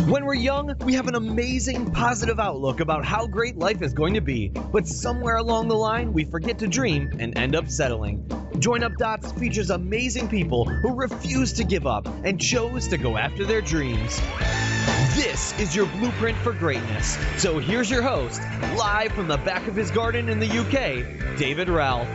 When we're young, we have an amazing, positive outlook about how great life is going to be, but somewhere along the line, we forget to dream and end up settling. Join Up Dots features amazing people who refuse to give up and chose to go after their dreams. This is your blueprint for greatness. So here's your host, live from the back of his garden in the UK, David Ralph.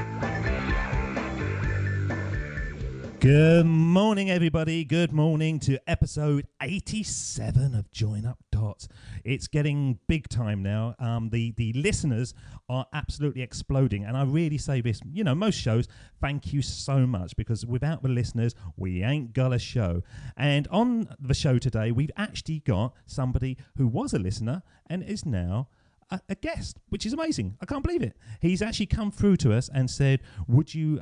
Good morning, everybody. Good morning to episode 87 of Join Up Dots. It's getting big time now. The listeners are absolutely exploding, and I really say this, most shows, thank you so much, because without the listeners, we ain't got a show. And on the show today, we've actually got somebody who was a listener and is now a guest, which is amazing. I can't believe it. He's actually come through to us and said, would you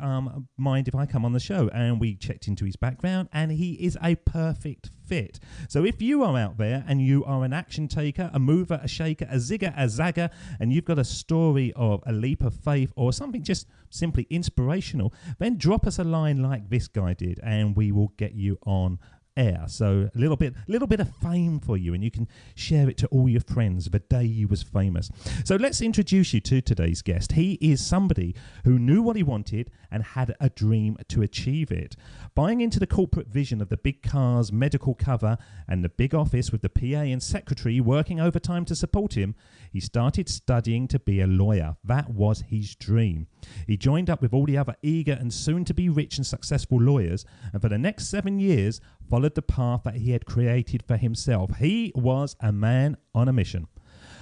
mind if I come on the show? And we checked into his background, and he is a perfect fit. So if you are out there and you are an action taker, a mover, a shaker, a zigger, a zagger, and you've got a story of a leap of faith or something just simply inspirational, then drop us a line like this guy did, and we will get you on air. So a little bit of fame for you, and you can share it to all your friends the day you was famous. So let's introduce you to today's guest. He is somebody who knew what he wanted and had a dream to achieve it. Buying into the corporate vision of the big cars, medical cover, and the big office with the PA and secretary working overtime to support him, he started studying to be a lawyer. That was his dream. He joined up with all the other eager and soon-to-be rich and successful lawyers, and for the next 7 years followed the path that he had created for himself. He was a man on a mission.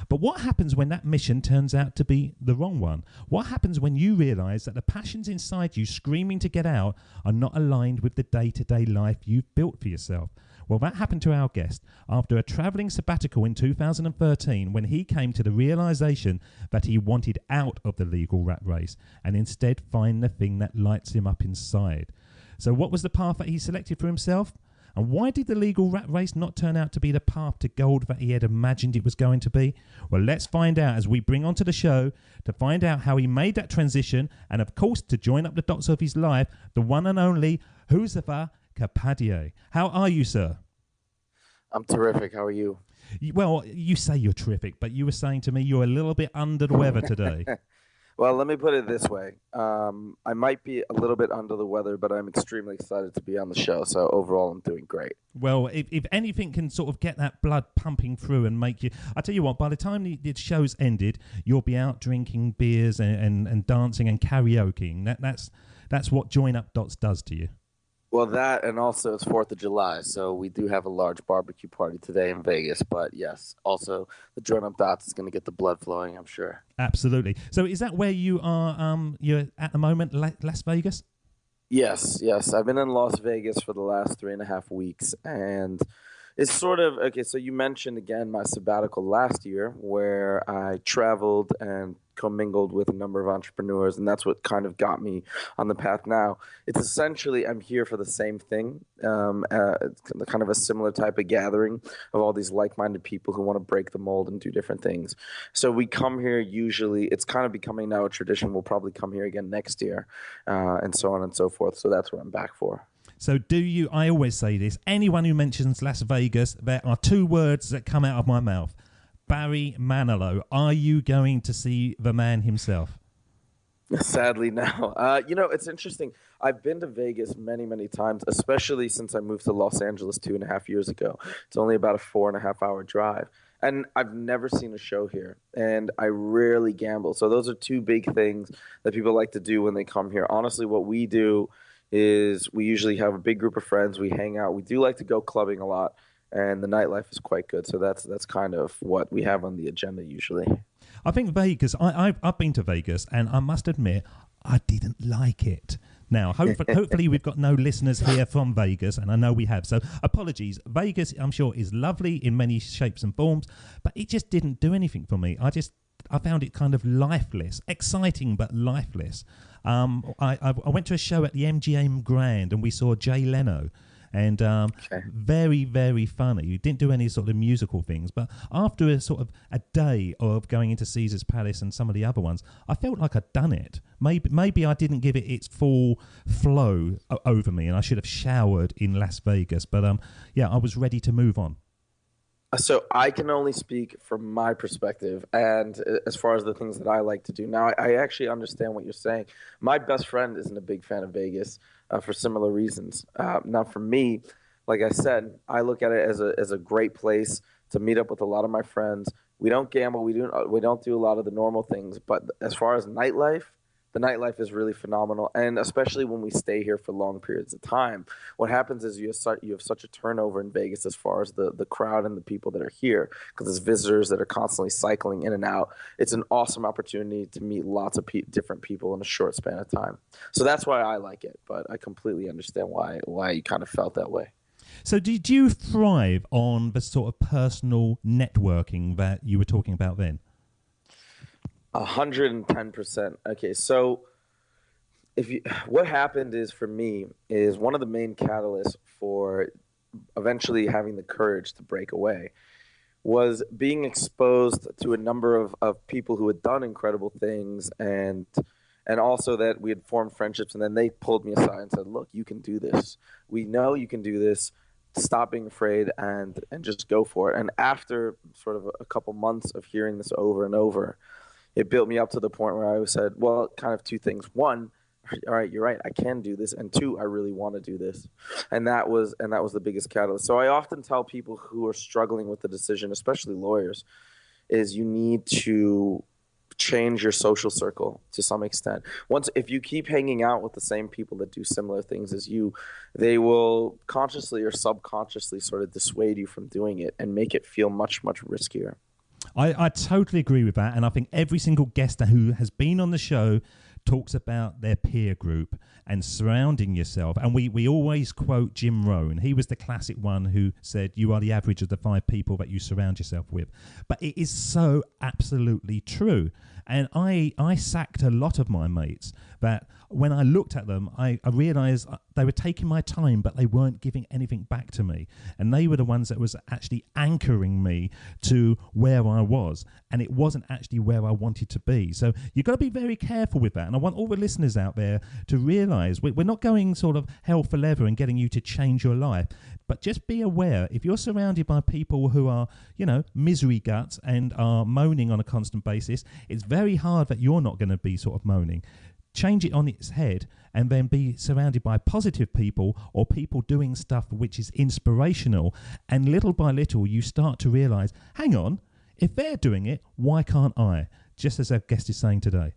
But what happens when that mission turns out to be the wrong one? What happens when you realize that the passions inside you screaming to get out are not aligned with the day-to-day life you've built for yourself? Well, that happened to our guest after a traveling sabbatical in 2013, when he came to the realization that he wanted out of the legal rat race and instead find the thing that lights him up inside. So what was the path that he selected for himself? And why did the legal rat race not turn out to be the path to gold that he had imagined it was going to be? Well, let's find out as we bring onto the show to find out how he made that transition, and of course to join up the dots of his life, the one and only Huzefa Kapadia. How are you, sir? I'm terrific. How are you? Well, you say you're terrific, but you were saying to me you're a little bit under the weather today. Well, let me put it this way. I might be a little bit under the weather, but I'm extremely excited to be on the show. So overall, I'm doing great. Well, if anything can sort of get that blood pumping through and make you... I tell you what, by the time the show's ended, you'll be out drinking beers and dancing and karaokeing. That's what Join Up Dots does to you. Well, that, and also it's 4th of July, so we do have a large barbecue party today in Vegas. But yes, also the Join Up Dots is going to get the blood flowing, I'm sure. Absolutely. So is that where you are, you're at the moment, Las Vegas? Yes. I've been in Las Vegas for the last 3.5 weeks, and it's sort of, okay, so you mentioned, again, my sabbatical last year, where I traveled and commingled with a number of entrepreneurs, and that's what kind of got me on the path now. It's essentially, I'm here for the same thing, it's kind of a similar type of gathering of all these like-minded people who want to break the mold and do different things. So we come here usually, it's kind of becoming now a tradition. We'll probably come here again next year, and so on and so forth. So that's what I'm back for. So I always say this, anyone who mentions Las Vegas, there are two words that come out of my mouth. Barry Manilow. Are you going to see the man himself? Sadly, no. It's interesting. I've been to Vegas many, many times, especially since I moved to Los Angeles 2.5 years ago. It's only about a 4.5-hour drive. And I've never seen a show here, and I rarely gamble. So those are two big things that people like to do when they come here. Honestly, what we do is we usually have a big group of friends. We hang out. We do like to go clubbing a lot, and the nightlife is quite good. So that's kind of what we have on the agenda usually. I think Vegas, I've been to Vegas, and I must admit, I didn't like it. Now, hopefully we've got no listeners here from Vegas, and I know we have. So apologies. Vegas, I'm sure, is lovely in many shapes and forms, but it just didn't do anything for me. I found it kind of lifeless, exciting but lifeless. I went to a show at the MGM Grand, and we saw Jay Leno. And very, very funny. You didn't do any sort of musical things, but after a day of going into Caesar's Palace and some of the other ones, I felt like I'd done it. Maybe I didn't give it its full flow over me, and I should have showered in Las Vegas. But I was ready to move on. So I can only speak from my perspective, and as far as the things that I like to do. Now, I actually understand what you're saying. My best friend isn't a big fan of Vegas for similar reasons. Now, for me, like I said, I look at it as a great place to meet up with a lot of my friends. We don't gamble. We don't do a lot of the normal things. But as far as nightlife, the nightlife is really phenomenal, and especially when we stay here for long periods of time. What happens is you have such a turnover in Vegas as far as the crowd and the people that are here, because there's visitors that are constantly cycling in and out. It's an awesome opportunity to meet lots of different people in a short span of time. So that's why I like it, but I completely understand why you kind of felt that way. So did you thrive on the sort of personal networking that you were talking about then? 110%. Okay, so what happened is, for me, is one of the main catalysts for eventually having the courage to break away was being exposed to a number of people who had done incredible things, and also that we had formed friendships, and then they pulled me aside and said, look, you can do this. We know you can do this. Stop being afraid and just go for it. And after sort of a couple months of hearing this over and over, it built me up to the point where I said, well, kind of two things. One, all right, you're right, I can do this. And two, I really want to do this. And that was the biggest catalyst. So I often tell people who are struggling with the decision, especially lawyers, is you need to change your social circle to some extent. If you keep hanging out with the same people that do similar things as you, they will consciously or subconsciously sort of dissuade you from doing it and make it feel much, much riskier. I totally agree with that, and I think every single guest who has been on the show talks about their peer group and surrounding yourself. And we always quote Jim Rohn. He was the classic one who said, you are the average of the 5 people that you surround yourself with. But it is so absolutely true. And I sacked a lot of my mates that when I looked at them, I realised they were taking my time, but they weren't giving anything back to me. And they were the ones that was actually anchoring me to where I was. And it wasn't actually where I wanted to be. So you've got to be very careful with that. And I want all the listeners out there to realise we're not going sort of hell for leather and getting you to change your life. But just be aware, if you're surrounded by people who are, misery guts and are moaning on a constant basis, it's very hard that you're not going to be sort of moaning. Change it on its head and then be surrounded by positive people or people doing stuff which is inspirational. And little by little, you start to realise, hang on, if they're doing it, why can't I? Just as our guest is saying today.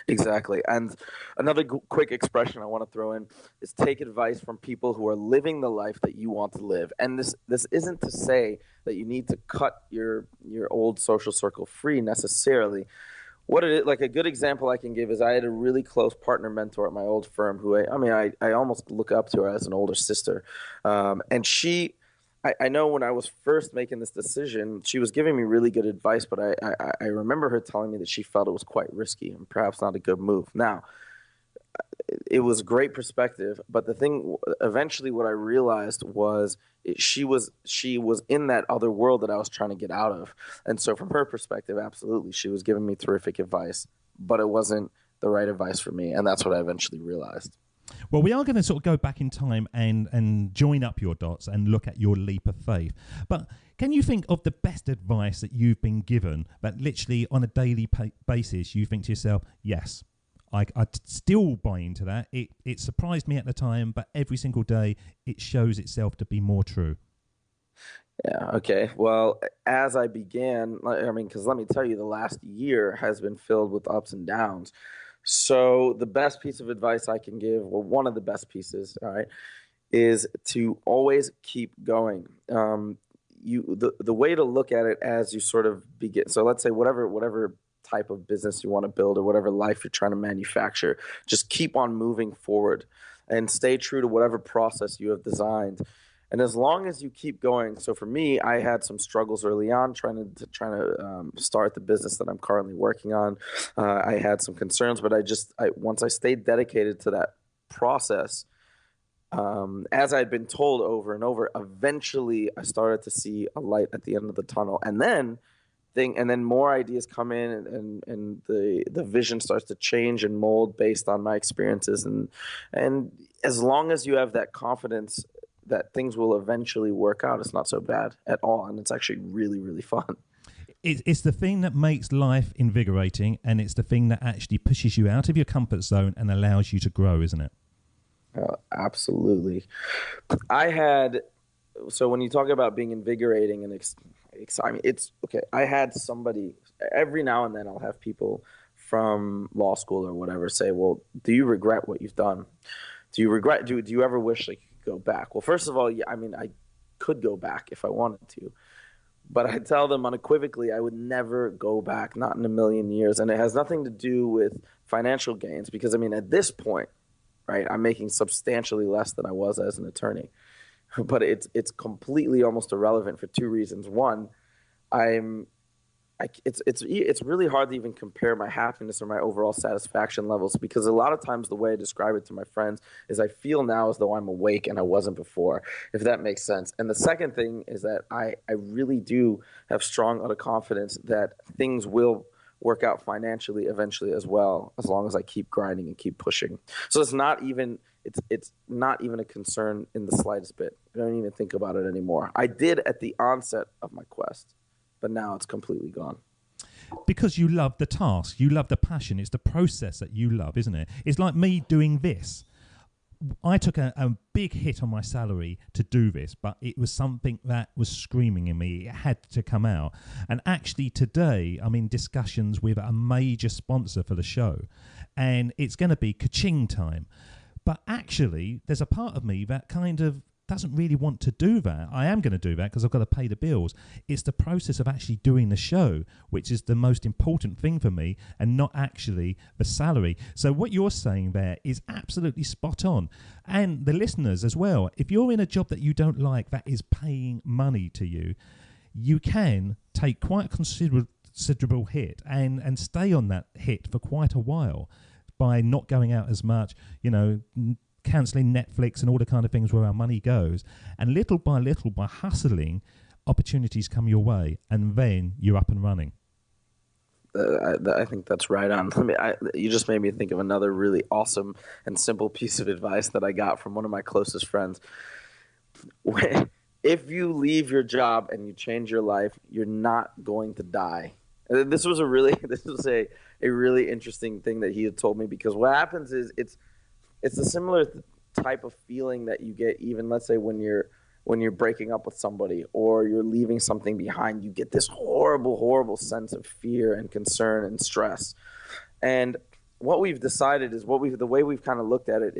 Exactly. And another quick expression I want to throw in is take advice from people who are living the life that you want to live. And this isn't to say that you need to cut your old social circle free necessarily. What it is, like a good example I can give is I had a really close partner mentor at my old firm who I almost look up to her as an older sister. And I know when I was first making this decision, she was giving me really good advice, but I remember her telling me that she felt it was quite risky and perhaps not a good move. Now, it was great perspective, but the thing, eventually what I realized was she was in that other world that I was trying to get out of. And so from her perspective, absolutely, she was giving me terrific advice, but it wasn't the right advice for me. And that's what I eventually realized. Well, we are going to sort of go back in time and join up your dots and look at your leap of faith. But can you think of the best advice that you've been given that literally on a daily basis you think to yourself, yes, I still buy into that. It surprised me at the time, but every single day it shows itself to be more true. Yeah, okay. Well, as I began, because let me tell you, the last year has been filled with ups and downs. So the best piece of advice I can give, well, one of the best pieces, all right, is to always keep going. The way to look at it as you sort of begin. So let's say whatever type of business you want to build or whatever life you're trying to manufacture, just keep on moving forward and stay true to whatever process you have designed. And as long as you keep going, so for me, I had some struggles early on trying to start the business that I'm currently working on. I had some concerns, but once I stayed dedicated to that process, as I'd been told over and over, eventually I started to see a light at the end of the tunnel. And then more ideas come in, and the vision starts to change and mold based on my experiences. And as long as you have that confidence that things will eventually work out, it's not so bad at all. And it's actually really, really fun. It's the thing that makes life invigorating, and it's the thing that actually pushes you out of your comfort zone and allows you to grow, isn't it? Absolutely. So when you talk about being invigorating and exciting, it's okay. I had somebody, every now and then I'll have people from law school or whatever say, well, do you regret what you've done? Do you ever wish like you could go back? Well, first of all, yeah, I mean, I could go back if I wanted to. But I tell them unequivocally, I would never go back, not in a million years. And it has nothing to do with financial gains because, I mean, at this point, right, I'm making substantially less than I was as an attorney. But it's completely almost irrelevant for two reasons. One, it's really hard to even compare my happiness or my overall satisfaction levels because a lot of times the way I describe it to my friends is I feel now as though I'm awake and I wasn't before, if that makes sense. And the second thing is that I really do have strong utter confidence that things will work out financially eventually as well, as long as I keep grinding and keep pushing. So it's not even a concern in the slightest bit. I don't even think about it anymore. I did at the onset of my quest, but now it's completely gone. Because you love the task, you love the passion. It's the process that you love, isn't it? It's like me doing this. I took a big hit on my salary to do this, but it was something that was screaming in me. It had to come out. And actually today, I'm in discussions with a major sponsor for the show, and it's going to be ka-ching time. But actually, there's a part of me that kind of doesn't really want to do that. I am going to do that because I've got to pay the bills. It's the process of actually doing the show, which is the most important thing for me, and not actually the salary. So what you're saying there is absolutely spot on. And the listeners as well, if you're in a job that you don't like that is paying money to you, you can take quite a considerable hit and stay on that hit for quite a while by not going out as much, cancelling Netflix and all the kind of things where our money goes. And little, by hustling, opportunities come your way, and then you're up and running. I think that's right on. You just made me think of another really awesome and simple piece of advice that I got from one of my closest friends. If you leave your job and you change your life, you're not going to die. This was a really interesting thing that he had told me, because what happens is it's a similar type of feeling that you get, even let's say when you're breaking up with somebody or you're leaving something behind. You get this horrible sense of fear and concern and stress. And what we've decided is the way we've kind of looked at it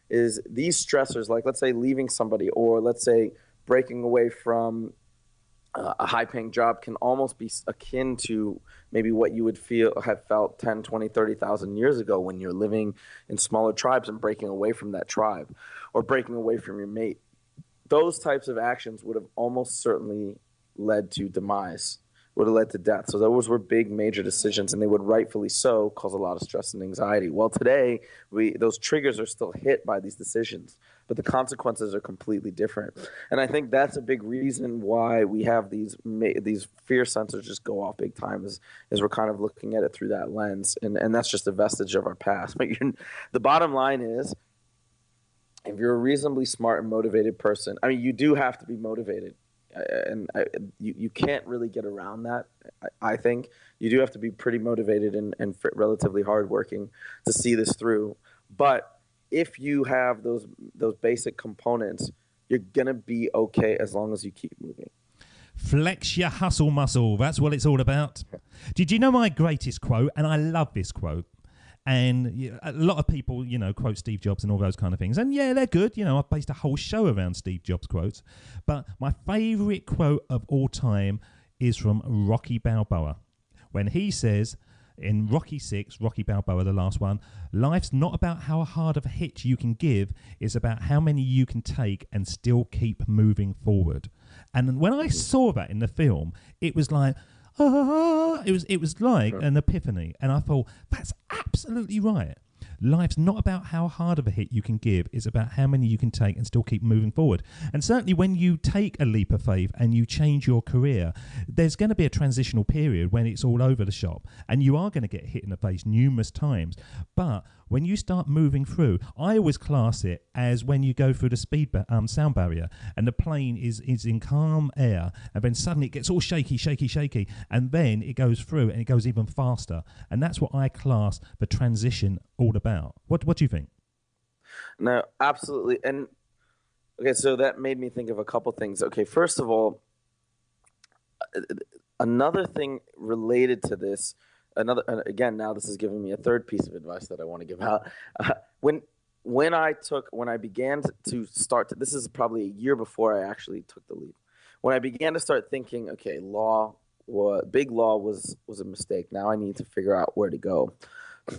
is these stressors, like let's say leaving somebody, or let's say breaking away from a high-paying job, can almost be akin to maybe what you would have felt 10, 20, 30,000 years ago when you're living in smaller tribes and breaking away from that tribe or breaking away from your mate. Those types of actions would have almost certainly led to demise, would have led to death. So those were big, major decisions, and they would rightfully so cause a lot of stress and anxiety. Well, today, those triggers are still hit by these decisions, but the consequences are completely different. And I think that's a big reason why we have these fear sensors just go off big time, is we're kind of looking at it through that lens, and that's just a vestige of our past. But the bottom line is, if you're a reasonably smart and motivated person, I mean, you do have to be motivated. And you can't really get around that. I think you do have to be pretty motivated and relatively hardworking to see this through. But if you have those basic components, you're gonna be okay as long as you keep moving. Flex your hustle muscle. That's what it's all about. Did you know my greatest quote? And I love this quote. And a lot of people, quote Steve Jobs and all those kind of things. And yeah, they're good. I've based a whole show around Steve Jobs quotes. But my favorite quote of all time is from Rocky Balboa, when he says in Rocky 6, Rocky Balboa, the last one, life's not about how hard of a hit you can give. It's about how many you can take and still keep moving forward. And when I saw that in the film, it was like, it was like an epiphany, and I thought, that's absolutely right. Life's not about how hard of a hit you can give, it's about how many you can take and still keep moving forward. And certainly when you take a leap of faith and you change your career, there's going to be a transitional period when it's all over the shop, and you are going to get hit in the face numerous times. But when you start moving through, I always class it as when you go through the sound barrier and the plane is in calm air, and then suddenly it gets all shaky, and then it goes through and it goes even faster. And that's what I class the transition all about. What do you think? No, absolutely. And okay, so that made me think of a couple things. Okay, first of all, another thing related to this, again, now this is giving me a third piece of advice that I want to give out. When I began to start, this is probably a year before I actually took the leap. When I began to start thinking, okay, big law was a mistake. Now I need to figure out where to go.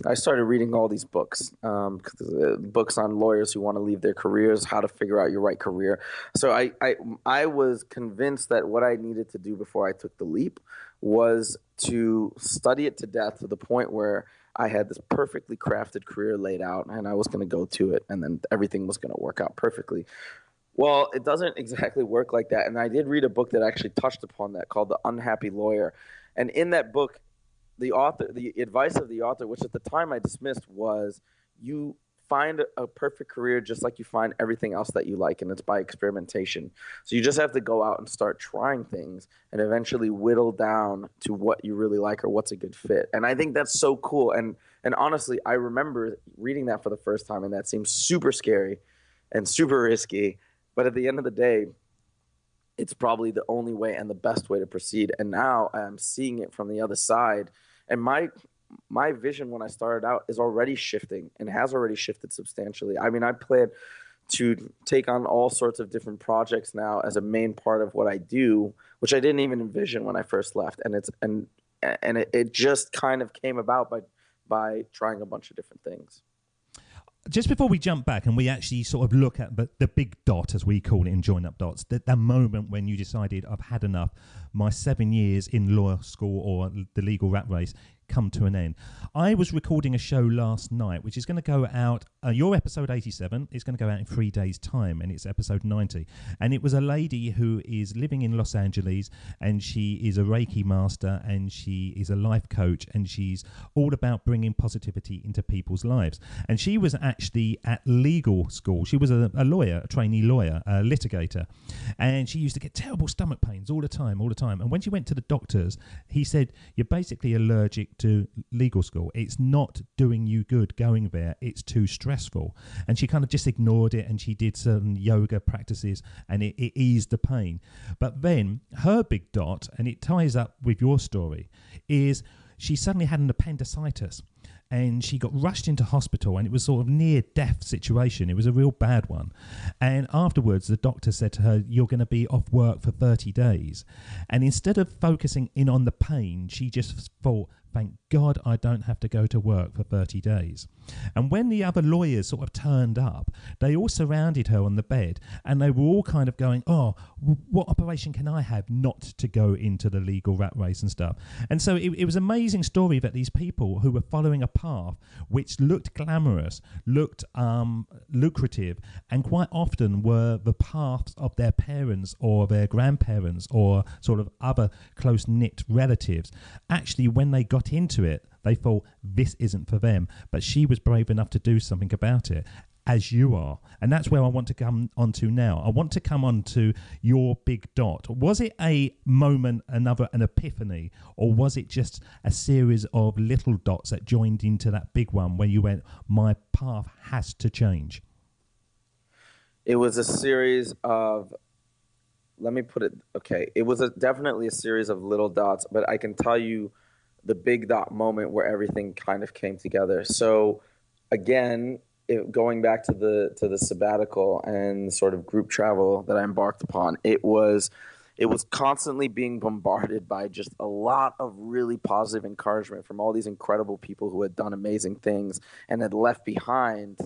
I started reading all these books, books on lawyers who want to leave their careers, how to figure out your right career. So I was convinced that what I needed to do before I took the leap was to study it to death to the point where I had this perfectly crafted career laid out, and I was going to go to it, and then everything was going to work out perfectly. Well, it doesn't exactly work like that. And I did read a book that actually touched upon that called The Unhappy Lawyer. And in that book, the advice of the author, which at the time I dismissed, was you find a perfect career just like you find everything else that you like, and it's by experimentation. So you just have to go out and start trying things and eventually whittle down to what you really like or what's a good fit. And I think that's so cool. And honestly, I remember reading that for the first time, and that seemed super scary and super risky. But at the end of the day, it's probably the only way and the best way to proceed. And now I'm seeing it from the other side. And my vision when I started out is already shifting and has already shifted substantially. I mean, I plan to take on all sorts of different projects now as a main part of what I do, which I didn't even envision when I first left. And it just kind of came about by trying a bunch of different things. Just before we jump back and we actually sort of look at the big dot, as we call it in Join Up Dots, that moment when you decided I've had enough, my 7 years in law school or the legal rat race come to an end. I was recording a show last night, which is going to go out, your episode 87 is going to go out in 3 days' time, and it's episode 90. And it was a lady who is living in Los Angeles, and she is a Reiki master, and she is a life coach, and she's all about bringing positivity into people's lives. And she was actually at legal school. She was a lawyer, a trainee lawyer, a litigator, and she used to get terrible stomach pains all the time. And when she went to the doctors, he said, you're basically allergic to legal school. It's not doing you good going there. It's too stressful. And she kind of just ignored it, and she did certain yoga practices, and it eased the pain. But then her big dot, and it ties up with your story, is she suddenly had an appendicitis. And she got rushed into hospital, and it was sort of near-death situation. It was a real bad one. And afterwards, the doctor said to her, you're going to be off work for 30 days. And instead of focusing in on the pain, she just thought, thank God I don't have to go to work for 30 days. And when the other lawyers sort of turned up, they all surrounded her on the bed, and they were all kind of going, oh, what operation can I have not to go into the legal rat race and stuff? And so it was an amazing story that these people who were following a path which looked glamorous, looked lucrative, and quite often were the paths of their parents or their grandparents or sort of other close-knit relatives. Actually, when they got into it, they thought this isn't for them, but she was brave enough to do something about it, as you are. And that's where I want to come on to now. I want to come on to your big dot. Was it a moment, an epiphany, or was it just a series of little dots that joined into that big one where you went, my path has to change? It was a series of, let me put it, okay, it was definitely a series of little dots, but I can tell you the big dot moment where everything kind of came together. So again, going back to the sabbatical and sort of group travel that I embarked upon, it was constantly being bombarded by just a lot of really positive encouragement from all these incredible people who had done amazing things and had left behind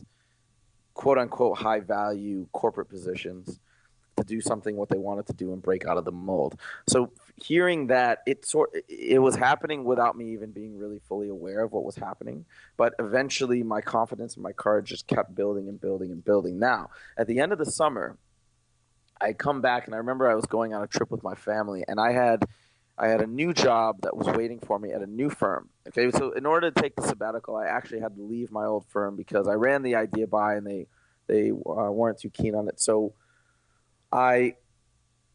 quote unquote high value corporate positions to do something what they wanted to do and break out of the mold. So hearing that, it was happening without me even being really fully aware of what was happening. But eventually my confidence and my courage just kept building and building and building. Now, at the end of the summer, I come back, and I remember I was going on a trip with my family, and I had I had a new job that was waiting for me at a new firm. Okay, so in order to take the sabbatical, I actually had to leave my old firm because I ran the idea by and they weren't too keen on it. So I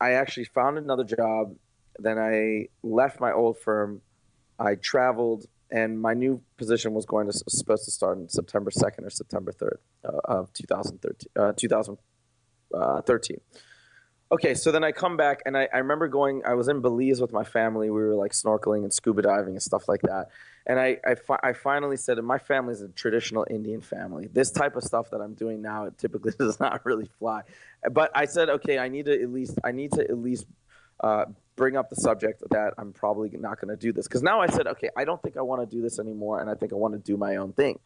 I actually found another job. Then I left my old firm. I traveled, and my new position was supposed to start on September 2nd or September 3rd of 2013. Okay, so then I come back, and I remember I was in Belize with my family. We were like snorkeling and scuba diving and stuff like that. And I finally said, and my family is a traditional Indian family. This type of stuff that I'm doing now, it typically does not really fly. But I said, okay, I need to at least bring up the subject that I'm probably not going to do this. Because now I said, okay, I don't think I want to do this anymore, and I think I want to do my own thing.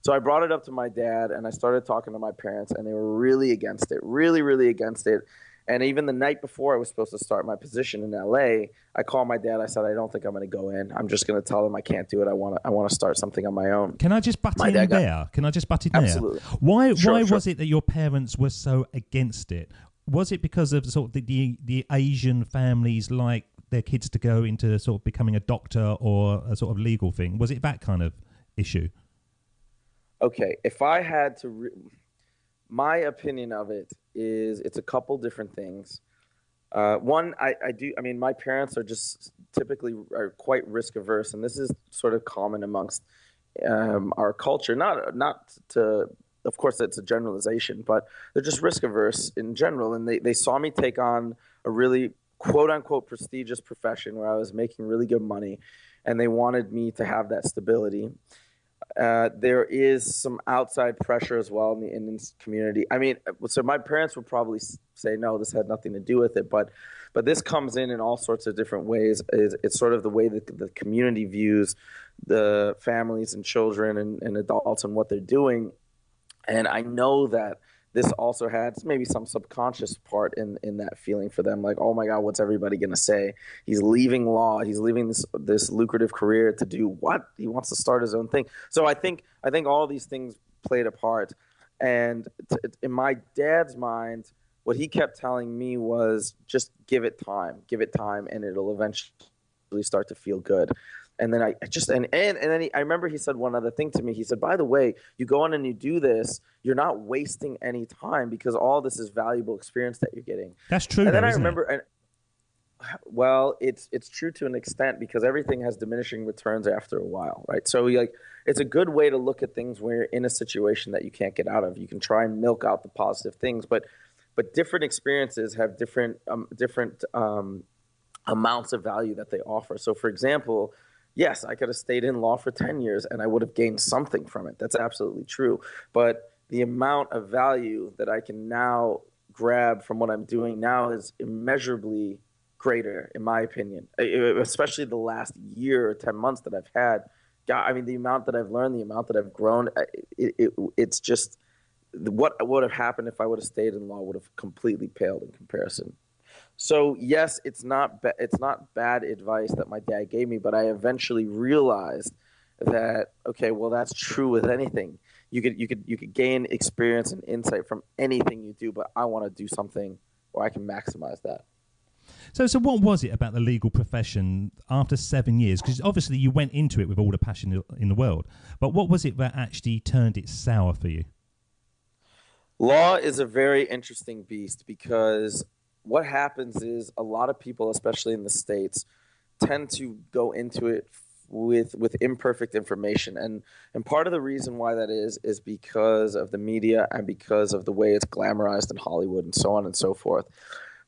So I brought it up to my dad, and I started talking to my parents, and they were really against it, really, really against it. And even the night before I was supposed to start my position in LA, I called my dad. I said, I don't think I'm going to go in. I'm just going to tell them I can't do it. I want to start something on my own. Can I just butt in there? Absolutely. Why was it that your parents were so against it? Was it because of sort of the Asian families like their kids to go into sort of becoming a doctor or a sort of legal thing? Was it that kind of issue? Okay, if I had to... my opinion of it is it's a couple different things. One, my parents are just typically are quite risk averse, and this is sort of common amongst our culture. Not to, of course, it's a generalization, but they're just risk averse in general, and they saw me take on a really quote unquote prestigious profession where I was making really good money, and they wanted me to have that stability. There is some outside pressure as well in the Indian community. I mean, so my parents would probably say, no, this had nothing to do with it. But this comes in all sorts of different ways. It's sort of the way that the community views the families and children and adults and what they're doing. And I know that this also had maybe some subconscious part in that feeling for them, like, oh my God, what's everybody gonna say? He's leaving law. He's leaving this lucrative career to do what? He wants to start his own thing. So I think all these things played a part. And in my dad's mind, what he kept telling me was just give it time, and it'll eventually start to feel good. And then I remember he said one other thing to me. He said, by the way, you go on and you do this, you're not wasting any time because all this is valuable experience that you're getting. That's true. And then though, I remember, well, it's true to an extent because everything has diminishing returns after a while, right? So it's a good way to look at things when you're in a situation that you can't get out of. You can try and milk out the positive things, but different experiences have different amounts of value that they offer. So for example, yes, I could have stayed in law for 10 years and I would have gained something from it. That's absolutely true. But the amount of value that I can now grab from what I'm doing now is immeasurably greater, in my opinion, especially the last year or 10 months that I've had. God, I mean, the amount that I've learned, the amount that I've grown, it's just what would have happened if I would have stayed in law would have completely paled in comparison. So yes, it's not bad advice that my dad gave me, but I eventually realized that okay, well that's true with anything. You could gain experience and insight from anything you do, but I want to do something where I can maximize that. So what was it about the legal profession after 7 years? Because obviously you went into it with all the passion in the world, but what was it that actually turned it sour for you? Law is a very interesting beast because what happens is a lot of people, especially in the States, tend to go into it with imperfect information. And part of the reason why that is because of the media and because of the way it's glamorized in Hollywood and so on and so forth.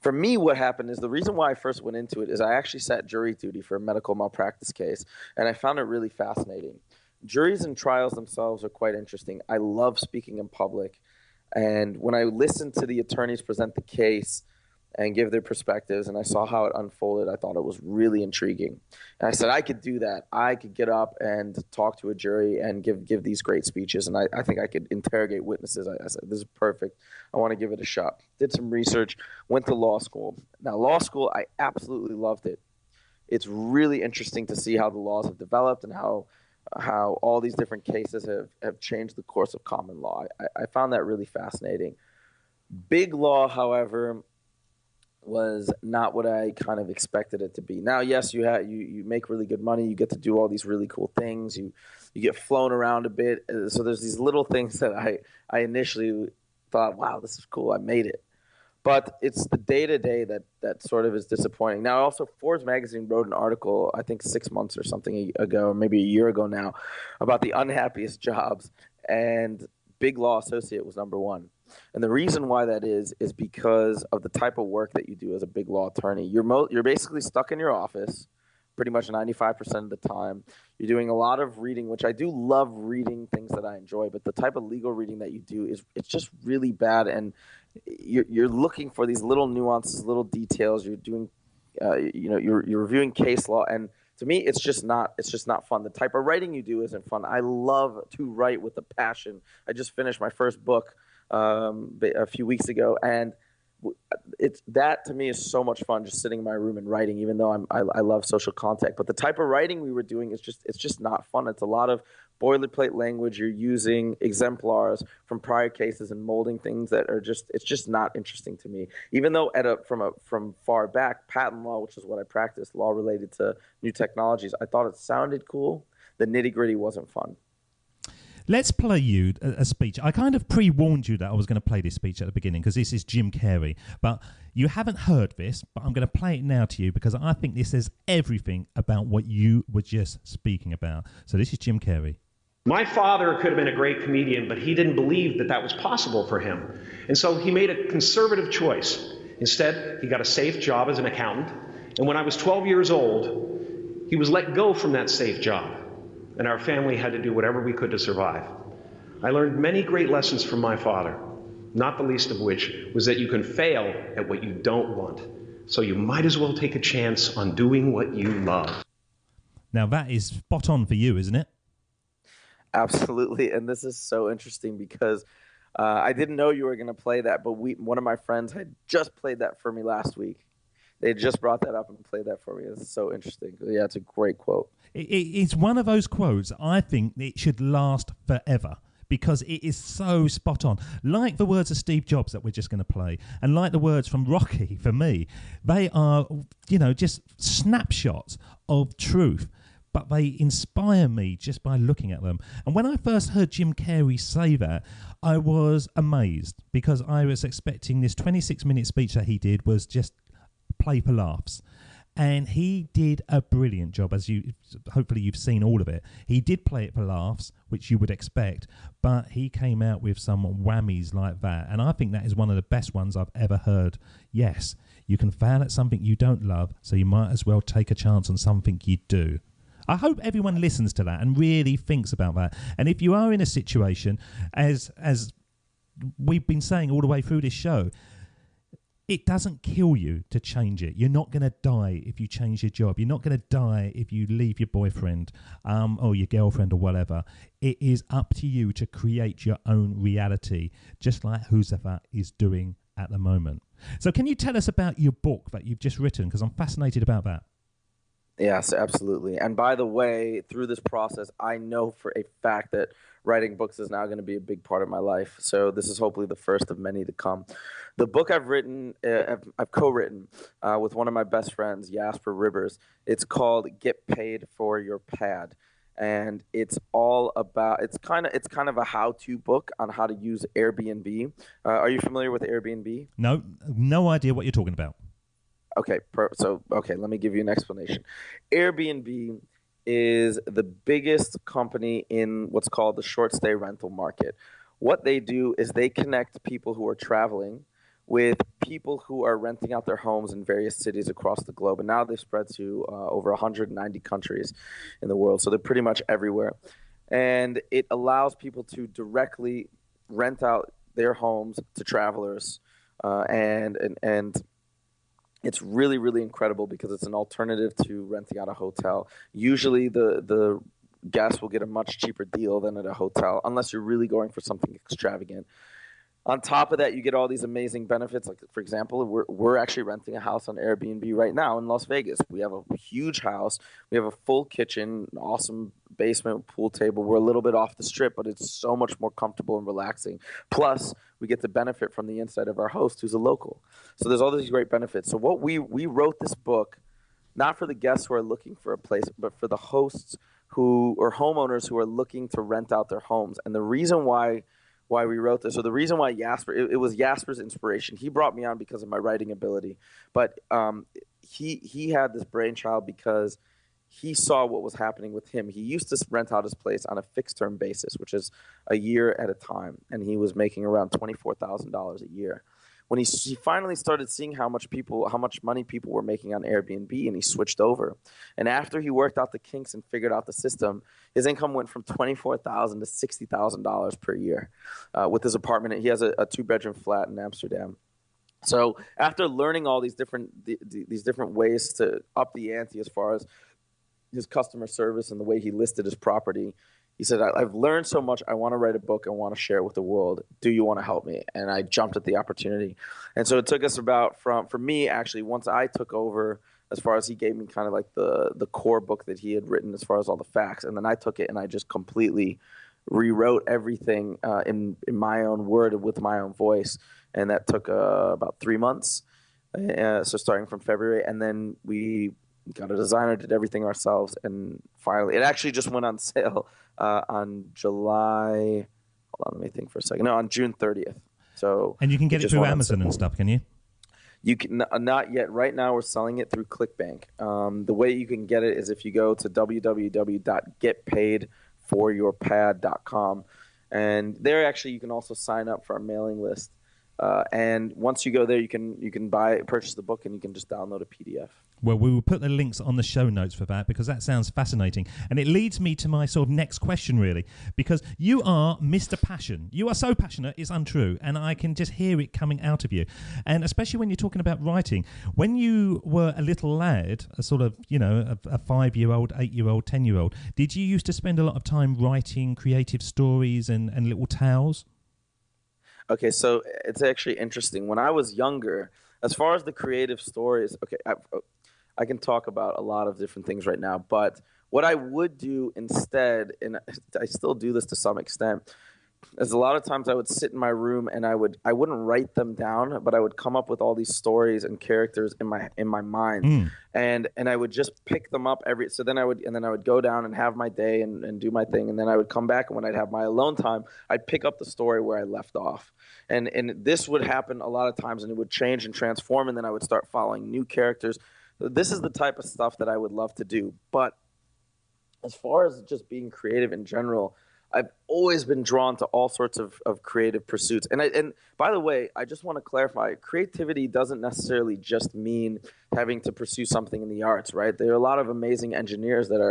For me, what happened is the reason why I first went into it is I actually sat jury duty for a medical malpractice case, and I found it really fascinating. Juries and trials themselves are quite interesting. I love speaking in public. And when I listened to the attorneys present the case and give their perspectives, and I saw how it unfolded, I thought it was really intriguing. And I said, I could do that. I could get up and talk to a jury and give these great speeches, and I think I could interrogate witnesses. I said, this is perfect. I want to give it a shot. Did some research, went to law school. Now, law school, I absolutely loved it. It's really interesting to see how the laws have developed and how all these different cases have changed the course of common law. I found that really fascinating. Big law, however, was not what I kind of expected it to be. Now, yes, you make really good money, you get to do all these really cool things, you get flown around a bit. So there's these little things that I initially thought, wow, this is cool, I made it. But it's the day-to-day that sort of is disappointing. Now, also, Forbes magazine wrote an article, I think 6 months or something ago, or maybe a year ago now, about the unhappiest jobs, and big law associate was number one. And the reason why that is because of the type of work that you do as a big law attorney. You're basically stuck in your office pretty much 95% of the time. You're doing a lot of reading, which I do love reading things that I enjoy, but the type of legal reading that you do it's just really bad, and you're looking for these little nuances, little details. You're doing, you're reviewing case law, and to me, it's just not fun. The type of writing you do isn't fun. I love to write with a passion. I just finished my first book a few weeks ago, and it's that to me is so much fun, just sitting in my room and writing, even though I love social contact. But the type of writing we were doing it's just not fun. It's a lot of boilerplate language. You're using exemplars from prior cases and molding things that are it's just not interesting to me. Even though from far back, patent law, which is what I practiced, law related to new technologies, I thought it sounded cool. The nitty-gritty wasn't fun. Let's play you a speech. I kind of pre-warned you that I was going to play this speech at the beginning because this is Jim Carrey. But you haven't heard this, but I'm going to play it now to you because I think this says everything about what you were just speaking about. So this is Jim Carrey. My father could have been a great comedian, but he didn't believe that was possible for him. And so he made a conservative choice. Instead, he got a safe job as an accountant. And when I was 12 years old, he was let go from that safe job. And our family had to do whatever we could to survive. I learned many great lessons from my father, not the least of which was that you can fail at what you don't want. So you might as well take a chance on doing what you love. Now that is spot on for you, isn't it? Absolutely. And this is so interesting because I didn't know you were going to play that, but one of my friends had just played that for me last week. They just brought that up and played that for me. It's so interesting. Yeah, it's a great quote. It's one of those quotes I think it should last forever because it is so spot on. Like the words of Steve Jobs that we're just going to play, and like the words from Rocky for me, they are, just snapshots of truth, but they inspire me just by looking at them. And when I first heard Jim Carrey say that, I was amazed because I was expecting this 26-minute speech that he did was just play for laughs. And he did a brilliant job, hopefully you've seen all of it. He did play it for laughs, which you would expect, but he came out with some whammies like that. And I think that is one of the best ones I've ever heard. Yes, you can fail at something you don't love, so you might as well take a chance on something you do. I hope everyone listens to that and really thinks about that. And if you are in a situation, as we've been saying all the way through this show, it doesn't kill you to change it. You're not going to die if you change your job. You're not going to die if you leave your boyfriend or your girlfriend or whatever. It is up to you to create your own reality, just like Huzefa is doing at the moment. So can you tell us about your book that you've just written? Because I'm fascinated about that. Yes, absolutely. And by the way, through this process, I know for a fact that writing books is now going to be a big part of my life. So this is hopefully the first of many to come. The book I've written, I've co-written with one of my best friends, Jasper Rivers. It's called Get Paid for Your Pad. And it's all about, it's kind of a how-to book on how to use Airbnb. Are you familiar with Airbnb? No idea what you're talking about. Okay, let me give you an explanation. Airbnb is the biggest company in what's called the short stay rental market. What they do is they connect people who are traveling with people who are renting out their homes in various cities across the globe. And now they've spread to over 190 countries in the world. So they're pretty much everywhere. And it allows people to directly rent out their homes to travelers and it's really, really incredible because it's an alternative to renting out a hotel. Usually the guests will get a much cheaper deal than at a hotel, unless you're really going for something extravagant. On top of that, you get all these amazing benefits. Like, for example, we're actually renting a house on Airbnb right now in Las Vegas. We have a huge house. We have a full kitchen, an awesome basement with pool table. We're a little bit off the strip, but it's so much more comfortable and relaxing. Plus, we get to benefit from the insight of our host, who's a local. So there's all these great benefits. So what we wrote this book, not for the guests who are looking for a place, but for the hosts or homeowners who are looking to rent out their homes. And the reason why we wrote this, or the reason why Jasper, it was Jasper's inspiration. He brought me on because of my writing ability, but he had this brainchild because he saw what was happening with him. He used to rent out his place on a fixed term basis, which is a year at a time, and he was making around $24,000 a year. When he finally started seeing how much money people were making on Airbnb, and he switched over. And after he worked out the kinks and figured out the system, his income went from $24,000 to $60,000 per year with his apartment. He has a 2-bedroom flat in Amsterdam. So after learning all these different ways to up the ante as far as his customer service and the way he listed his property, he said, I've learned so much. I want to write a book. I want to share it with the world. Do you want to help me? And I jumped at the opportunity. And so it took us for me, actually, once I took over, as far as he gave me kind of like the core book that he had written as far as all the facts. And then I took it and I just completely rewrote everything in my own word with my own voice. And that took about 3 months. So starting from February. And then we got a designer, did everything ourselves. And finally, it actually just went on sale on July, hold on, let me think for a second. No, on June 30th. So, and you can get it through Amazon and stuff, can you? You can not yet. Right now, we're selling it through ClickBank. The way you can get it is if you go to www.getpaidforyourpad.com, and there actually you can also sign up for our mailing list. And once you go there, you can purchase the book, and you can just download a PDF. Well, we will put the links on the show notes for that, because that sounds fascinating. And it leads me to my sort of next question, really, because you are Mr. Passion. You are so passionate, it's untrue, and I can just hear it coming out of you. And especially when you're talking about writing. When you were a little lad, a sort of, a 5-year-old, 8-year-old, 10-year-old, did you used to spend a lot of time writing creative stories and little tales? Okay, so it's actually interesting. When I was younger, as far as the creative stories, okay, I can talk about a lot of different things right now, but what I would do instead, and I still do this to some extent, is a lot of times I would sit in my room and I wouldn't write them down, but I would come up with all these stories and characters in my mind, and I would just pick them up then I would go down and have my day and do my thing, and then I would come back, and when I'd have my alone time, I'd pick up the story where I left off, and this would happen a lot of times, and it would change and transform, and then I would start following new characters. This is the type of stuff that I would love to do, but as far as just being creative in general, I've always been drawn to all sorts of creative pursuits. And by the way, I just want to clarify, creativity doesn't necessarily just mean having to pursue something in the arts, right? There are a lot of amazing engineers that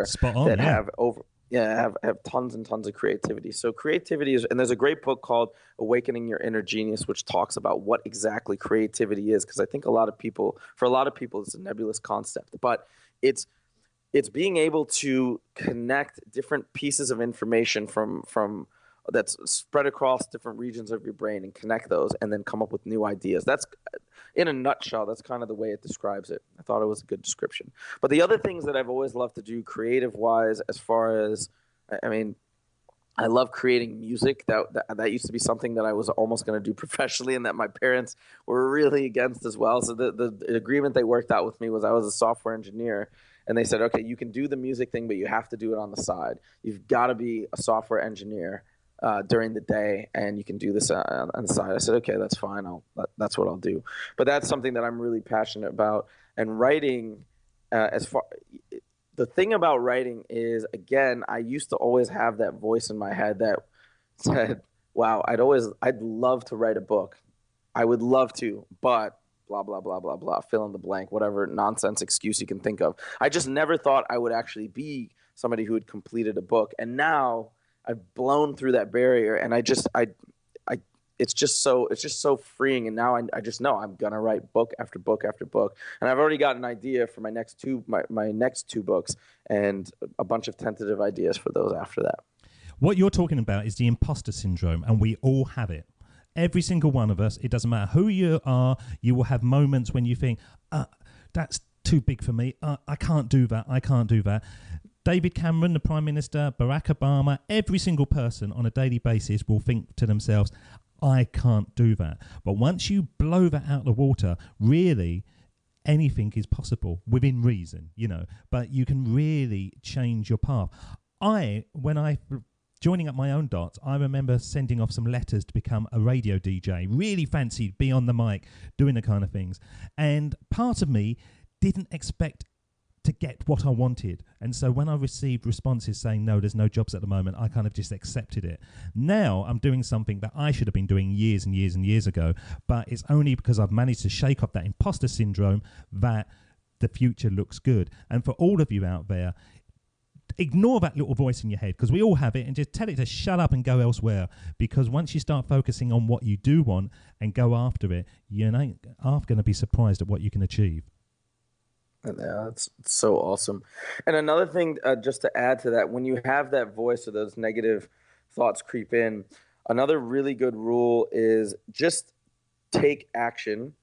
have tons and tons of creativity. So creativity is, and there's a great book called Awakening Your Inner Genius, which talks about what exactly creativity is, because I think for a lot of people, it's a nebulous concept, but it's being able to connect different pieces of information from that's spread across different regions of your brain and connect those and then come up with new ideas. That's, in a nutshell, that's kind of the way it describes it. I thought it was a good description. But the other things that I've always loved to do creative-wise, as far as, I love creating music. That used to be something that I was almost going to do professionally, and that my parents were really against as well. So the agreement they worked out with me was I was a software engineer, and they said, okay, you can do the music thing, but you have to do it on the side. You've got to be a software engineer during the day, and you can do this on the side. I said, okay, that's fine. That's what I'll do. But that's something that I'm really passionate about. And writing, the thing about writing is, again, I used to always have that voice in my head that said, wow, I'd love to write a book. I would love to, but blah, blah, blah, blah, blah, fill in the blank, whatever nonsense excuse you can think of. I just never thought I would actually be somebody who had completed a book. And now I've blown through that barrier, and it's just so freeing. And now I just know I'm going to write book after book after book. And I've already got an idea for my next two books, and a bunch of tentative ideas for those after that. What you're talking about is the imposter syndrome, and we all have it. Every single one of us, it doesn't matter who you are, you will have moments when you think, that's too big for me. I can't do that. David Cameron, the Prime Minister, Barack Obama, every single person on a daily basis will think to themselves, I can't do that. But once you blow that out of the water, really, anything is possible within reason, but you can really change your path. Joining up my own dots, I remember sending off some letters to become a radio DJ. Really fancied being on the mic, doing the kind of things. And part of me didn't expect to get what I wanted. And so when I received responses saying, no, there's no jobs at the moment, I kind of just accepted it. Now I'm doing something that I should have been doing years and years and years ago, but it's only because I've managed to shake off that imposter syndrome that the future looks good. And for all of you out there, ignore that little voice in your head, because we all have it, and just tell it to shut up and go elsewhere. Because once you start focusing on what you do want and go after it, you ain't half going to be surprised at what you can achieve. Yeah, that's so awesome. And another thing, just to add to that, when you have that voice or those negative thoughts creep in, another really good rule is just take action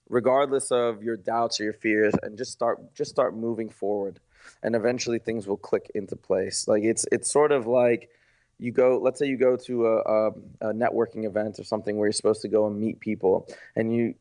regardless of your doubts or your fears, and just start moving forward. And eventually things will click into place. Like it's sort of like let's say you go to a networking event or something where you're supposed to go and meet people, and you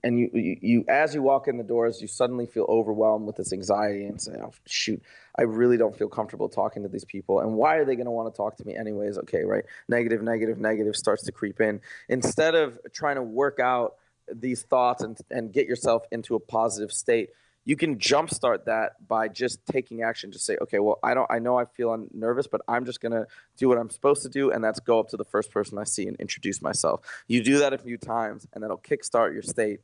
as you walk in the doors, you suddenly feel overwhelmed with this anxiety and say, oh shoot, I really don't feel comfortable talking to these people, and why are they going to want to talk to me anyways? Okay, right? Negative starts to creep in. Instead of trying to work out these thoughts and get yourself into a positive state, you can jumpstart that by just taking action. Just say, okay, well, I know I feel nervous, but I'm just going to do what I'm supposed to do, and that's go up to the first person I see and introduce myself. You do that a few times, and that'll kickstart your state,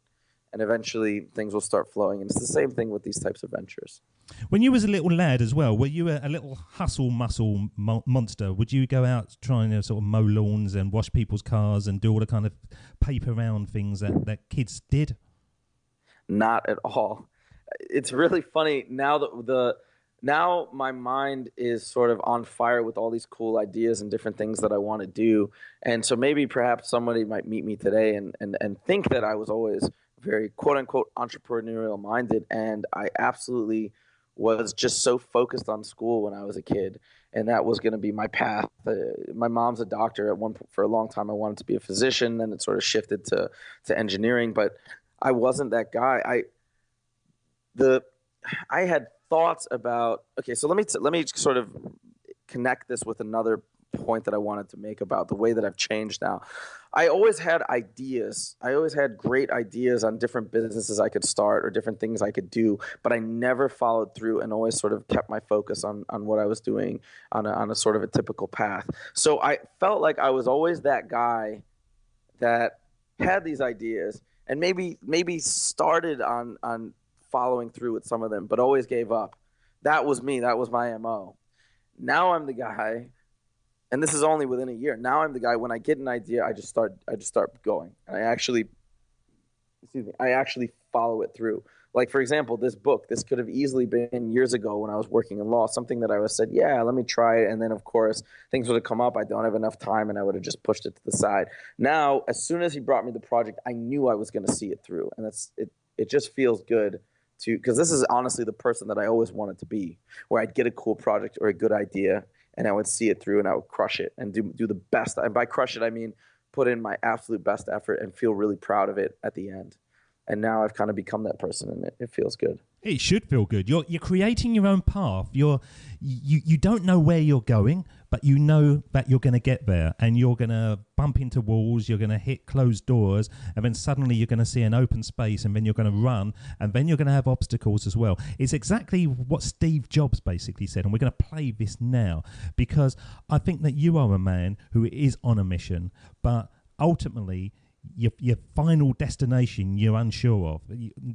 and eventually things will start flowing. And it's the same thing with these types of ventures. When you was a little lad as well, were you a little hustle muscle monster? Would you go out trying to sort of mow lawns and wash people's cars and do all the kind of paper round things that kids did? Not at all. It's really funny now that now my mind is sort of on fire with all these cool ideas and different things that I want to do. And so maybe perhaps somebody might meet me today and think that I was always very quote unquote entrepreneurial minded. And I absolutely was just so focused on school when I was a kid. And that was going to be my path. My mom's a doctor. For a long time, I wanted to be a physician. Then it sort of shifted to engineering, but I wasn't that guy. I had thoughts about, okay, so let me sort of connect this with another point that I wanted to make about the way that I've changed now. I always had ideas. I always had great ideas on different businesses I could start or different things I could do, but I never followed through and always sort of kept my focus on what I was doing on a sort of a typical path. So I felt like I was always that guy that had these ideas and maybe started on following through with some of them, but always gave up. That was me. That was my MO. Now I'm the guy, and this is only within a year. Now I'm the guy, when I get an idea, I just start going. And I actually follow it through. Like, for example, this book, this could have easily been years ago when I was working in law, something that I was said, yeah, let me try it. And then, of course, things would have come up. I don't have enough time, and I would have just pushed it to the side. Now, as soon as he brought me the project, I knew I was going to see it through. And it just feels good because this is honestly the person that I always wanted to be, where I'd get a cool project or a good idea, and I would see it through and I would crush it and do the best. And by crush it, I mean put in my absolute best effort and feel really proud of it at the end. And now I've kind of become that person, and it feels good. It should feel good. You're creating your own path. You don't know where you're going, but you know that you're going to get there, and you're going to bump into walls, you're going to hit closed doors, and then suddenly you're going to see an open space, and then you're going to run, and then you're going to have obstacles as well. It's exactly what Steve Jobs basically said, and we're going to play this now, because I think that you are a man who is on a mission, but ultimately your final destination you're unsure of.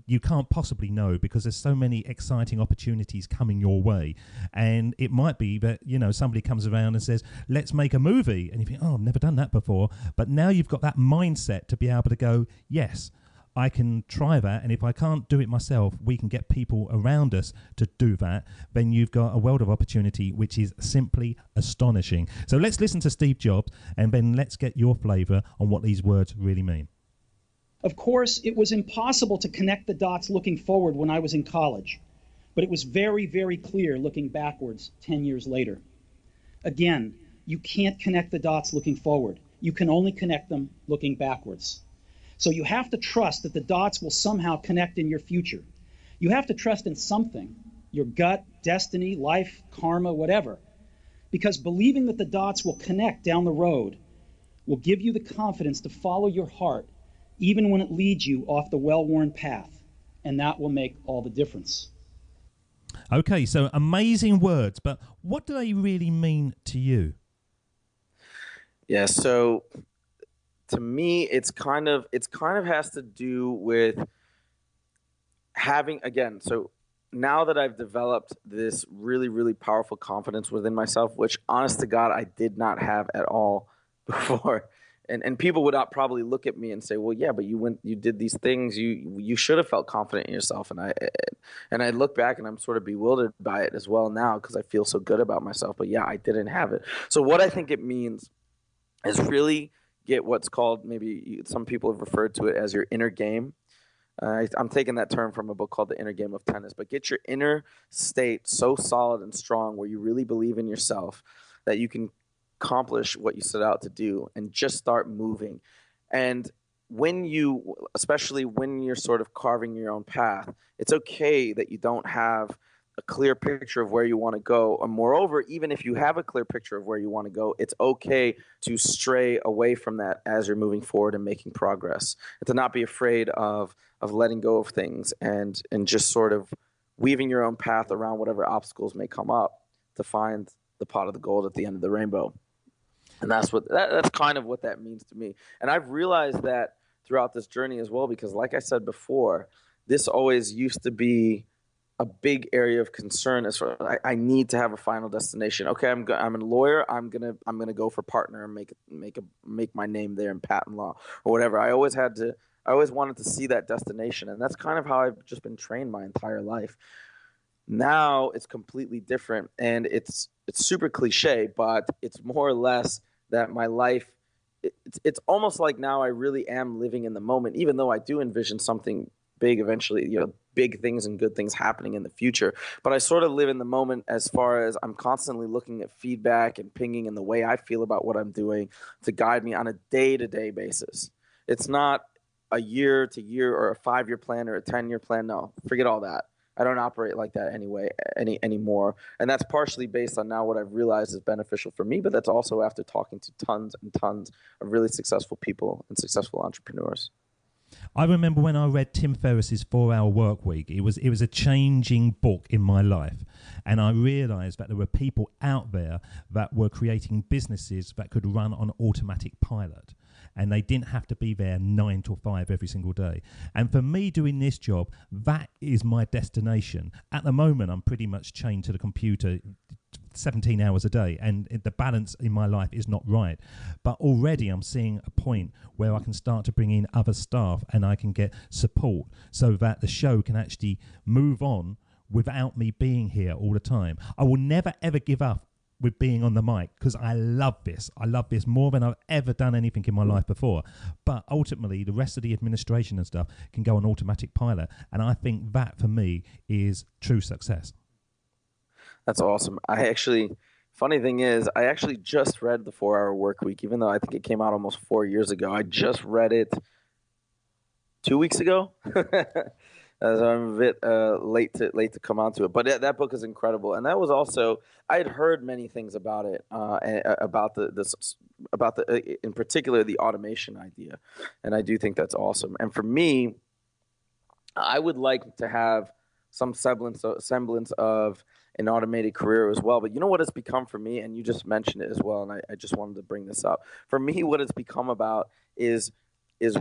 You can't possibly know, because there's so many exciting opportunities coming your way, and it might be that somebody comes around and says, let's make a movie, and you think, oh, I've never done that before. But now you've got that mindset to be able to go, yes, I can try that, and if I can't do it myself, we can get people around us to do that. Then you've got a world of opportunity, which is simply astonishing. So let's listen to Steve Jobs, and then let's get your flavor on what these words really mean. Of course, it was impossible to connect the dots looking forward when I was in college. But it was very, very clear looking backwards 10 years later. Again, you can't connect the dots looking forward. You can only connect them looking backwards. So you have to trust that the dots will somehow connect in your future. You have to trust in something, your gut, destiny, life, karma, whatever. Because believing that the dots will connect down the road will give you the confidence to follow your heart, even when it leads you off the well-worn path. And that will make all the difference. Okay, so amazing words, but what do they really mean to you? Yeah, so to me, it's kind of has to do with having, again, so now that I've developed this really, really powerful confidence within myself, which honest to God, I did not have at all before. And people would probably look at me and say, well, yeah, but you did these things. You should have felt confident in yourself. And I look back and I'm sort of bewildered by it as well now because I feel so good about myself. But yeah, I didn't have it. So what I think it means is really get what's called, maybe some people have referred to it as your inner game. I'm taking that term from a book called The Inner Game of Tennis. But get your inner state so solid and strong where you really believe in yourself that you can accomplish what you set out to do and just start moving. And especially when you're sort of carving your own path, it's okay that you don't have a clear picture of where you want to go. And moreover, even if you have a clear picture of where you want to go, it's okay to stray away from that as you're moving forward and making progress. And to not be afraid of letting go of things and just sort of weaving your own path around whatever obstacles may come up to find the pot of the gold at the end of the rainbow. And that's kind of what that means to me. And I've realized that throughout this journey as well, because like I said before, this always used to be a big area of concern as far as I need to have a final destination. Okay, I'm a lawyer. I'm gonna go for partner and make my name there in patent law or whatever. I always wanted to see that destination, and that's kind of how I've just been trained my entire life. Now it's completely different, and it's super cliche, but it's more or less that my life. It's almost like now I really am living in the moment, even though I do envision something big eventually, big things and good things happening in the future. But I sort of live in the moment as far as I'm constantly looking at feedback and pinging and the way I feel about what I'm doing to guide me on a day-to-day basis. It's not a year-to-year or a 5-year plan or a 10-year plan. No, forget all that. I don't operate like that anymore. And that's partially based on now what I've realized is beneficial for me, but that's also after talking to tons and tons of really successful people and successful entrepreneurs. I remember when I read Tim Ferriss's 4-Hour Work Week, it was a changing book in my life. And I realized that there were people out there that were creating businesses that could run on automatic pilot. And they didn't have to be there 9 to 5 every single day. And for me doing this job, that is my destination. At the moment, I'm pretty much chained to the computer 17 hours a day, and the balance in my life is not right. But already I'm seeing a point where I can start to bring in other staff and I can get support so that the show can actually move on without me being here all the time. I will never, ever give up with being on the mic because I love this. I love this more than I've ever done anything in my life before. But ultimately, the rest of the administration and stuff can go on automatic pilot. And I think that, for me, is true success. That's awesome. Funny thing is, I actually just read the 4-Hour Work Week, even though I think it came out almost 4 years ago. I just read it 2 weeks ago. So I'm a bit late to come onto it, but that book is incredible, and that was also I had heard many things about it, about the in particular the automation idea, and I do think that's awesome. And for me, I would like to have some semblance of an automated career as well. But you know what it's become for me, and you just mentioned it as well, and I just wanted to bring this up. For me, what it's become about is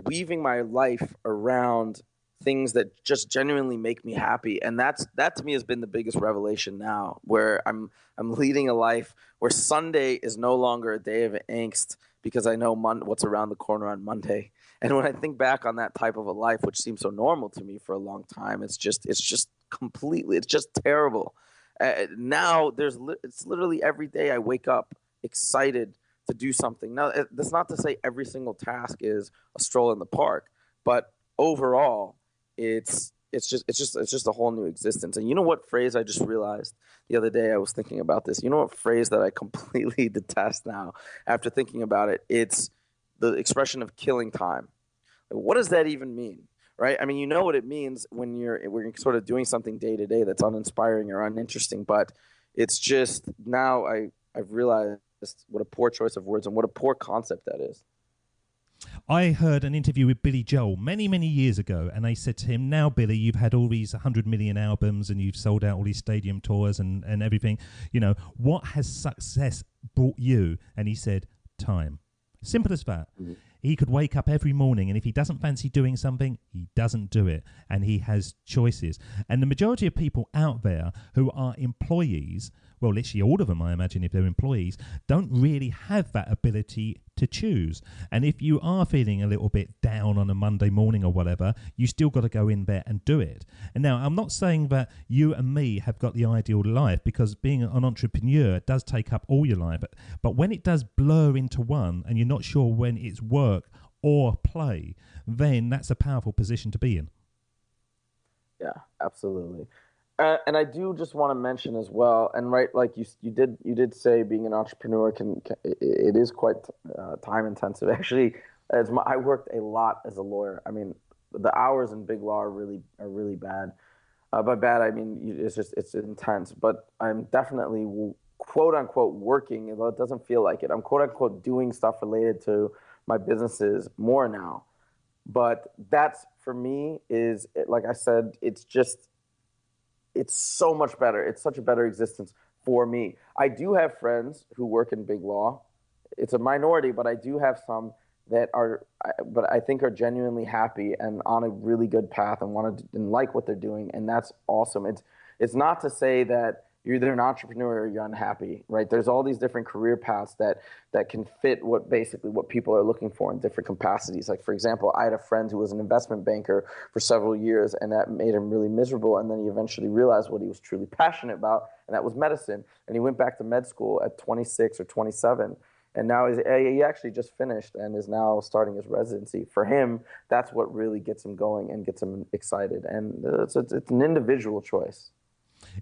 weaving my life around things that just genuinely make me happy, and that to me has been the biggest revelation now, where I'm leading a life where Sunday is no longer a day of angst because I know what's around the corner on Monday. And when I think back on that type of a life, which seems so normal to me for a long time, it's just terrible. Now it's literally every day I wake up excited to do something. Now that's not to say every single task is a stroll in the park, but overall, it's it's just a whole new existence. And you know what phrase I just realized the other day? I was thinking about this. You know what phrase that I completely detest now after thinking about it? It's the expression of killing time. Like, what does that even mean? Right? I mean, you know what it means when we're sort of doing something day to day that's uninspiring or uninteresting, but it's just now I've realized what a poor choice of words and what a poor concept that is. I heard an interview with Billy Joel many, many years ago, and they said to him, now, Billy, you've had all these 100 million albums and you've sold out all these stadium tours and everything. You know, what has success brought you? And he said, time. Simple as that. Mm-hmm. He could wake up every morning, and if he doesn't fancy doing something, he doesn't do it, and he has choices. And the majority of people out there who are employees, well, literally all of them, I imagine, if they're employees, don't really have that ability to choose. And if you are feeling a little bit down on a Monday morning or whatever, you still got to go in there and do it. And now, I'm not saying that you and me have got the ideal life, because being an entrepreneur does take up all your life. But when it does blur into one and you're not sure when it's work or play, then that's a powerful position to be in. Yeah, absolutely. And I do just want to mention as well, and right, like you did say, being an entrepreneur it is quite time intensive. Actually, I worked a lot as a lawyer. I mean, the hours in big law are really bad. By bad, I mean it's intense. But I'm definitely quote unquote working, although it doesn't feel like it. I'm quote unquote doing stuff related to my businesses more now. But that's, for me, like I said, it's so much better. It's such a better existence for me. I do have friends who work in big law. It's a minority, but I do have some that but I think are genuinely happy and on a really good path and and like what they're doing, and that's awesome. It's not to say that you're either an entrepreneur or you're unhappy, right? There's all these different career paths that can fit what people are looking for in different capacities. Like, for example, I had a friend who was an investment banker for several years, and that made him really miserable. And then he eventually realized what he was truly passionate about, and that was medicine. And he went back to med school at 26 or 27. And now he actually just finished and is now starting his residency. For him, that's what really gets him going and gets him excited. And it's an individual choice.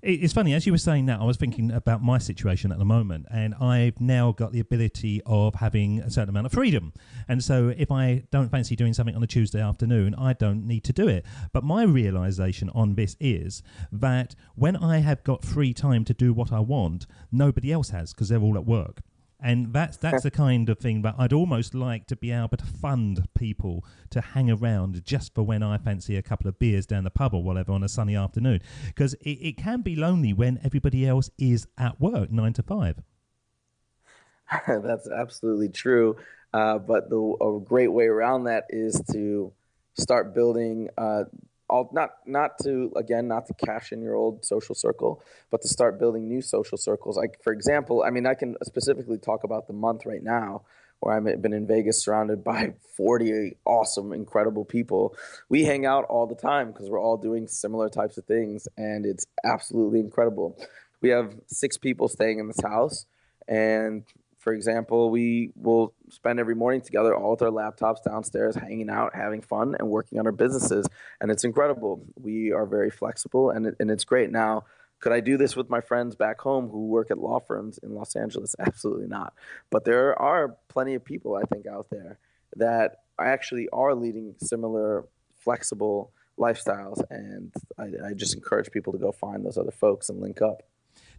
It's funny, as you were saying that, I was thinking about my situation at the moment, and I've now got the ability of having a certain amount of freedom. And so if I don't fancy doing something on a Tuesday afternoon, I don't need to do it. But my realization on this is that when I have got free time to do what I want, nobody else has, because they're all at work. And that's the kind of thing that I'd almost like to be able to fund people to hang around just for when I fancy a couple of beers down the pub or whatever on a sunny afternoon. Because it can be lonely when everybody else is at work 9 to 5. That's absolutely true. But a great way around that is to start building not to cash in your old social circle, but to start building new social circles. Like, for example, I mean, I can specifically talk about the month right now where I've been in Vegas surrounded by 40 awesome, incredible people. We hang out all the time because we're all doing similar types of things, and it's absolutely incredible. We have 6 people staying in this house, and for example, we will spend every morning together, all with our laptops downstairs, hanging out, having fun, and working on our businesses. And it's incredible. We are very flexible, and it's great. Now, could I do this with my friends back home who work at law firms in Los Angeles? Absolutely not. But there are plenty of people, I think, out there that actually are leading similar flexible lifestyles. And I just encourage people to go find those other folks and link up.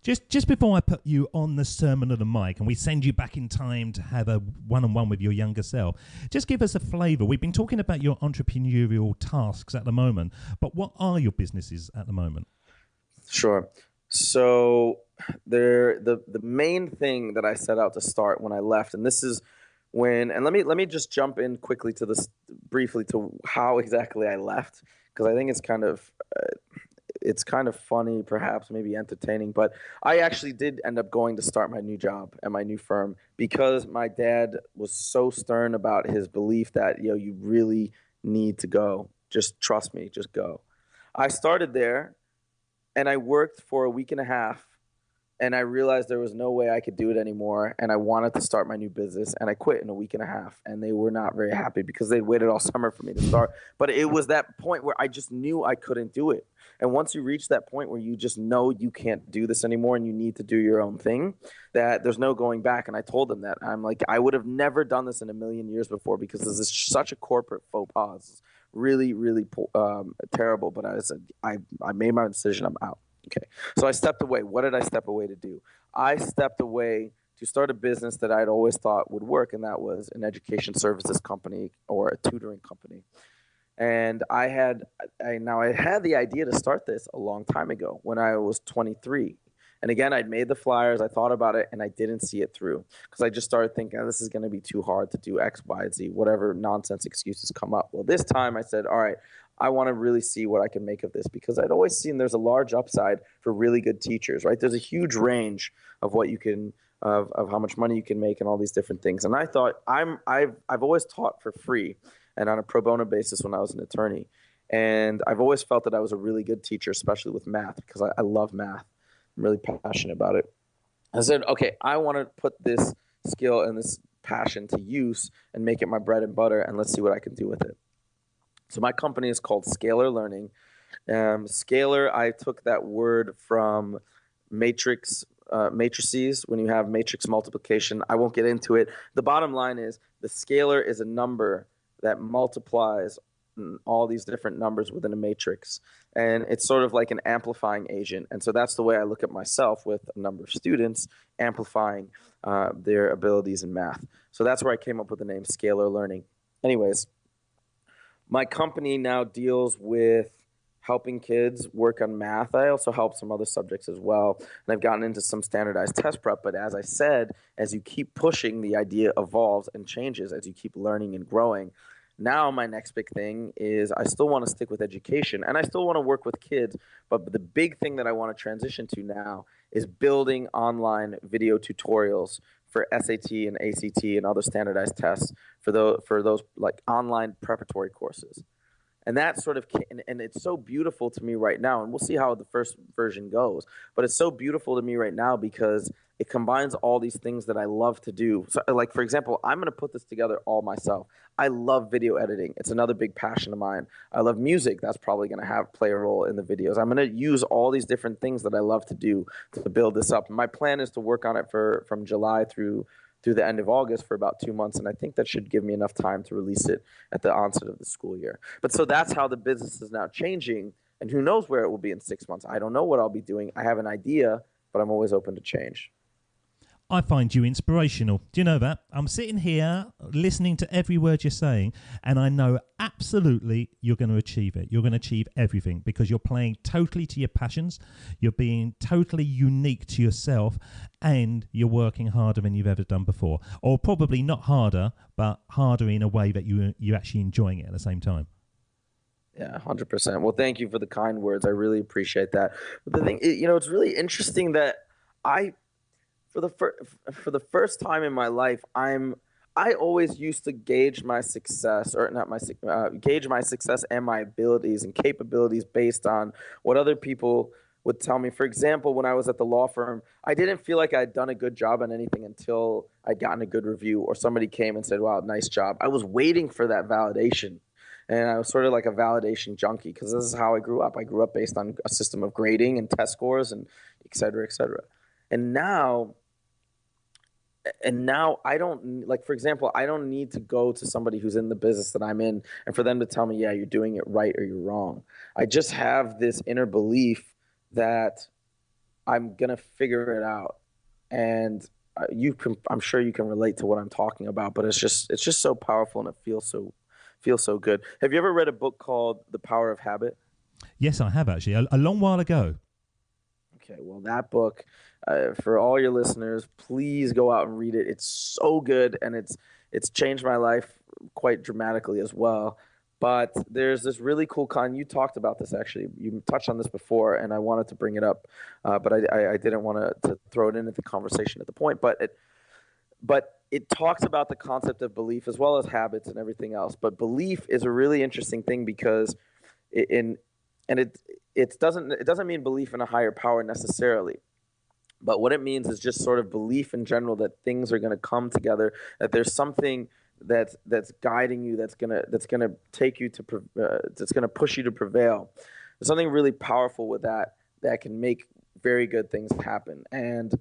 Just before I put you on the sermon of the mic and we send you back in time to have a one-on-one with your younger self, just give us a flavour. We've been talking about your entrepreneurial tasks at the moment, but what are your businesses at the moment? Sure. So the main thing that I set out to start when I left, and this is and let me just jump in quickly to this briefly to how exactly I left, because I think it's kind of funny, perhaps maybe entertaining, but I actually did end up going to start my new job at my new firm because my dad was so stern about his belief that, you really need to go. Just trust me, just go. I started there and I worked for a week and a half and I realized there was no way I could do it anymore, and I wanted to start my new business, and I quit in a week and a half, and they were not very happy because they'd waited all summer for me to start. But it was that point where I just knew I couldn't do it. And once you reach that point where you just know you can't do this anymore and you need to do your own thing, that there's no going back. And I told them that. I'm like, I would have never done this in a million years before because this is such a corporate faux pas. It's really, really terrible. But I said, I made my decision. I'm out. Okay. So I stepped away. What did I step away to do? I stepped away to start a business that I'd always thought would work, and that was an education services company or a tutoring company. And I had the idea to start this a long time ago when I was 23. And again, I'd made the flyers, I thought about it, and I didn't see it through because I just started thinking, this is going to be too hard to do X, Y, Z, whatever nonsense excuses come up. Well, this time I said, all right, I want to really see what I can make of this because I'd always seen there's a large upside for really good teachers, right? There's a huge range of what you can, of how much money you can make and all these different things. And I thought I've always taught for free and on a pro bono basis when I was an attorney. And I've always felt that I was a really good teacher, especially with math because I love math. I'm really passionate about it. I said, okay, I want to put this skill and this passion to use and make it my bread and butter, and let's see what I can do with it. So my company is called Scalar Learning. Scalar, I took that word from matrices. When you have matrix multiplication, I won't get into it. The bottom line is the scalar is a number that multiplies all these different numbers within a matrix. And it's sort of like an amplifying agent. And so that's the way I look at myself with a number of students amplifying their abilities in math. So that's where I came up with the name Scalar Learning. Anyways, my company now deals with helping kids work on math. I also help some other subjects as well. And I've gotten into some standardized test prep. But as I said, as you keep pushing, the idea evolves and changes as you keep learning and growing. Now my next big thing is I still want to stick with education and I still want to work with kids. But the big thing that I want to transition to now is building online video tutorials for SAT and ACT and other standardized tests for those like online preparatory courses. And that sort of, and it's so beautiful to me right now, and we'll see how the first version goes, but it's so beautiful to me right now because it combines all these things that I love to do. So, like, for example, I'm going to put this together all myself. I love video editing. It's another big passion of mine. I love music. That's probably going to play a role in the videos. I'm going to use all these different things that I love to do to build this up. My plan is to work on it from July through the end of August for about 2 months, and I think that should give me enough time to release it at the onset of the school year. But so that's how the business is now changing, and who knows where it will be in 6 months. I don't know what I'll be doing. I have an idea, but I'm always open to change. I find you inspirational. Do you know that? I'm sitting here listening to every word you're saying, and I know absolutely you're going to achieve it. You're going to achieve everything because you're playing totally to your passions. You're being totally unique to yourself, and you're working harder than you've ever done before. Or probably not harder, but harder in a way that you're actually enjoying it at the same time. Yeah, 100%. Well, thank you for the kind words. I really appreciate that. But the thing, it's really interesting that for the first time in my life, I always used to gauge my success, or not gauge my success and my abilities and capabilities based on what other people would tell me. For example, when I was at the law firm, I didn't feel like I'd done a good job on anything until I'd gotten a good review or somebody came and said, "Wow, nice job." I was waiting for that validation. And I was sort of like a validation junkie because this is how I grew up. I grew up based on a system of grading and test scores and et cetera, et cetera. And now I don't, like, for example, I don't need to go to somebody who's in the business that I'm in and for them to tell me, yeah, you're doing it right or you're wrong. I just have this inner belief that I'm going to figure it out. And I'm sure you can relate to what I'm talking about, but it's just so powerful and it feels so good. Have you ever read a book called The Power of Habit? Yes, I have actually, a long while ago. Okay, well, that book, for all your listeners, please go out and read it. It's so good, and it's changed my life quite dramatically as well. But there's this really cool you talked about this, actually. You touched on this before, and I wanted to bring it up, but I didn't want to throw it into the conversation at the point. But it talks about the concept of belief as well as habits and everything else. But belief is a really interesting thing because it doesn't mean belief in a higher power necessarily. But what it means is just sort of belief in general that things are going to come together, that there's something that's guiding you, that's gonna take you to that's gonna push you to prevail. There's something really powerful with that can make very good things happen. And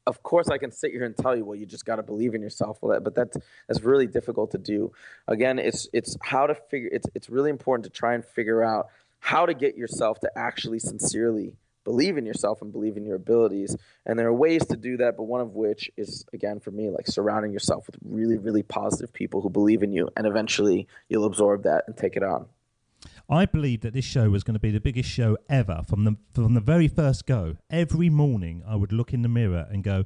of course, I can sit here and tell you, well, you just got to believe in yourself. Well, but that's really difficult to do. Again, it's how to figure. It's really important to try and figure out how to get yourself to actually sincerely believe in yourself and believe in your abilities. And there are ways to do that, but one of which is, again, for me, like surrounding yourself with really, really positive people who believe in you, and eventually you'll absorb that and take it on. I believe that this show was going to be the biggest show ever from the very first go. Every morning I would look in the mirror and go,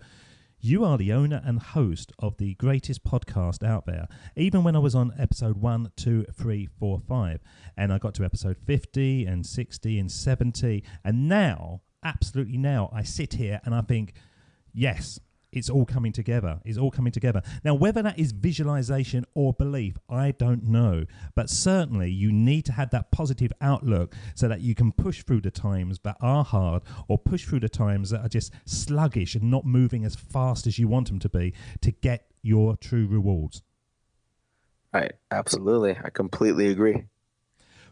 you are the owner and host of the greatest podcast out there. Even when I was on episode 1, 2, 3, 4, 5, and I got to episode 50 and 60 and 70, and now, absolutely now, I sit here and I think, yes, it's all coming together. It's all coming together. Now, whether that is visualization or belief, I don't know. But certainly you need to have that positive outlook so that you can push through the times that are hard, or push through the times that are just sluggish and not moving as fast as you want them to be, to get your true rewards. Right. Absolutely. I completely agree.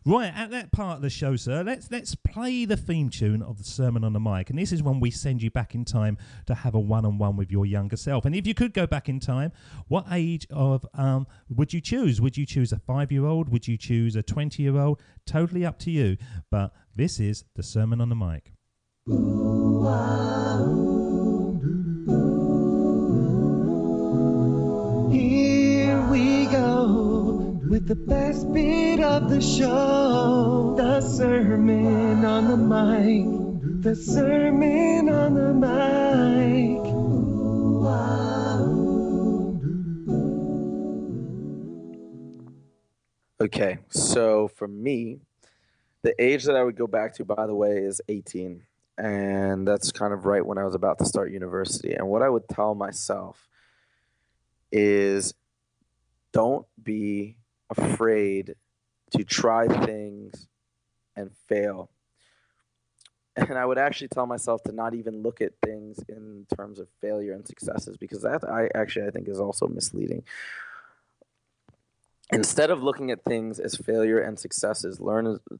Right, at that part of the show, sir, let's play the theme tune of the Sermon on the Mic. And this is when we send you back in time to have a one-on-one with your younger self. And if you could go back in time, what age of would you choose? Would you choose a 5-year-old? Would you choose a 20-year-old? Totally up to you. But this is the Sermon on the Mic. Here we go with the best bit of the show, the Sermon on the Mic, the Sermon on the Mic. Okay, so for me, the age that I would go back to, by the way, is 18. And that's kind of right when I was about to start university. And what I would tell myself is, don't be afraid to try things and fail. And I would actually tell myself to not even look at things in terms of failure and successes, because that I think is also misleading. Instead of looking at things as failure and successes,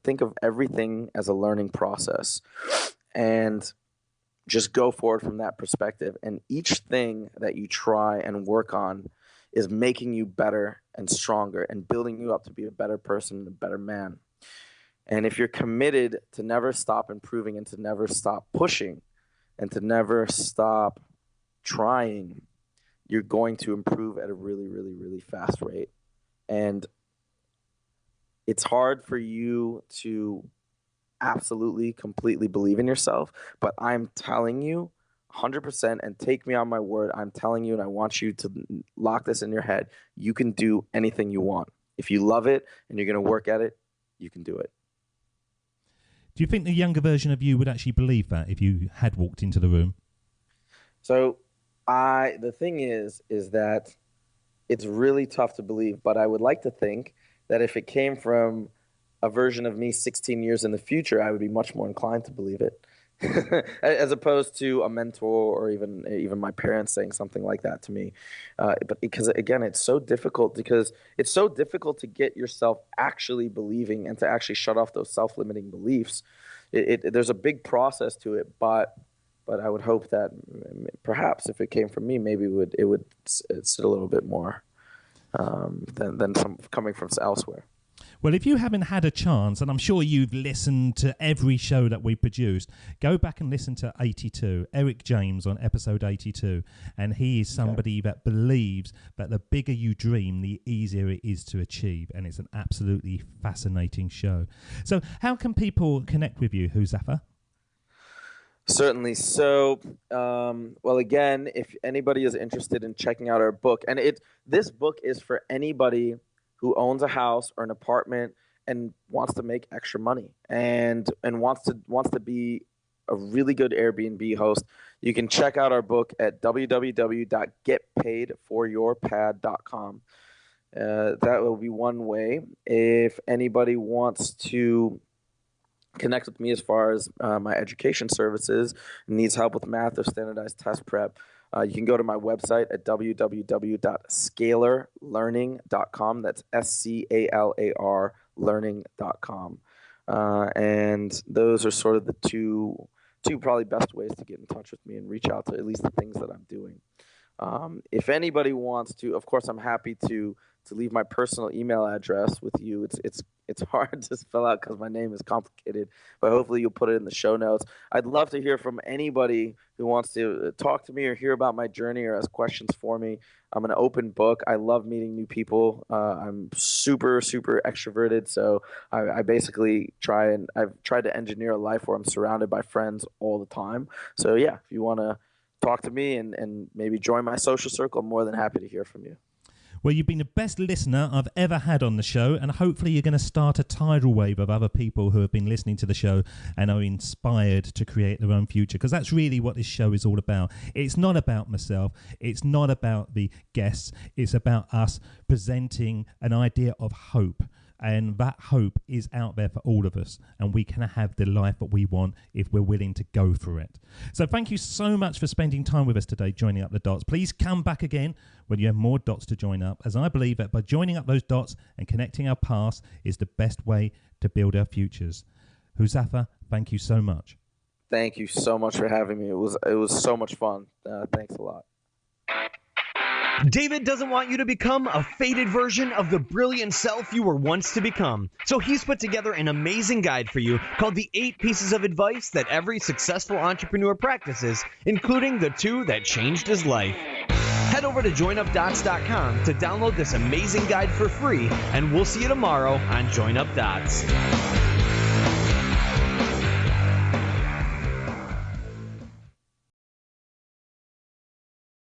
think of everything as a learning process, and just go forward from that perspective. And each thing that you try and work on is making you better and stronger and building you up to be a better person, a better man. And if you're committed to never stop improving and to never stop pushing and to never stop trying, you're going to improve at a really, really, really fast rate. And it's hard for you to absolutely, completely believe in yourself, but I'm telling you 100%, and take me on my word, I'm telling you, and I want you to lock this in your head, you can do anything you want. If you love it and you're going to work at it, you can do it. Do you think the younger version of you would actually believe that if you had walked into the room? So the thing is that it's really tough to believe, but I would like to think that if it came from a version of me 16 years in the future, I would be much more inclined to believe it. As opposed to a mentor or even my parents saying something like that to me. But because, again, it's so difficult to get yourself actually believing and to actually shut off those self-limiting beliefs. There's a big process to it, but I would hope that perhaps if it came from me, maybe it would sit a little bit more than coming from elsewhere. Well, if you haven't had a chance, and I'm sure you've listened to every show that we produced, go back and listen to 82, Eric James on episode 82. And he is somebody that believes that the bigger you dream, the easier it is to achieve. And it's an absolutely fascinating show. So how can people connect with you, Huzefa? Certainly. So, well, again, if anybody is interested in checking out our book, and this book is for anybody who owns a house or an apartment and wants to make extra money and wants to be a really good Airbnb host, you can check out our book at www.getpaidforyourpad.com. That will be one way. If anybody wants to connect with me as far as my education services, needs help with math or standardized test prep, you can go to my website at www.scalarlearning.com. That's SCALAR learning.com. And those are sort of the two probably best ways to get in touch with me and reach out to at least the things that I'm doing. If anybody wants to, of course, I'm happy to leave my personal email address with you. It's hard to spell out because my name is complicated, but hopefully you'll put it in the show notes. I'd love to hear from anybody who wants to talk to me or hear about my journey or ask questions for me. I'm an open book. I love meeting new people. I'm super, super extroverted, so I basically I've tried to engineer a life where I'm surrounded by friends all the time. So yeah, if you want to talk to me and maybe join my social circle, I'm more than happy to hear from you. Well, you've been the best listener I've ever had on the show, and hopefully you're going to start a tidal wave of other people who have been listening to the show and are inspired to create their own future, because that's really what this show is all about. It's not about myself. It's not about the guests. It's about us presenting an idea of hope. And that hope is out there for all of us, and we can have the life that we want if we're willing to go for it. So thank you so much for spending time with us today, joining up the dots. Please come back again when you have more dots to join up, as I believe that by joining up those dots and connecting our past is the best way to build our futures. Huzefa, thank you so much. Thank you so much for having me. It was so much fun. Thanks a lot. David doesn't want you to become a faded version of the brilliant self you were once to become. So he's put together an amazing guide for you called the 8 Pieces of Advice That Every Successful Entrepreneur Practices, including the 2 that changed his life. Head over to joinupdots.com to download this amazing guide for free, and we'll see you tomorrow on Join Up Dots.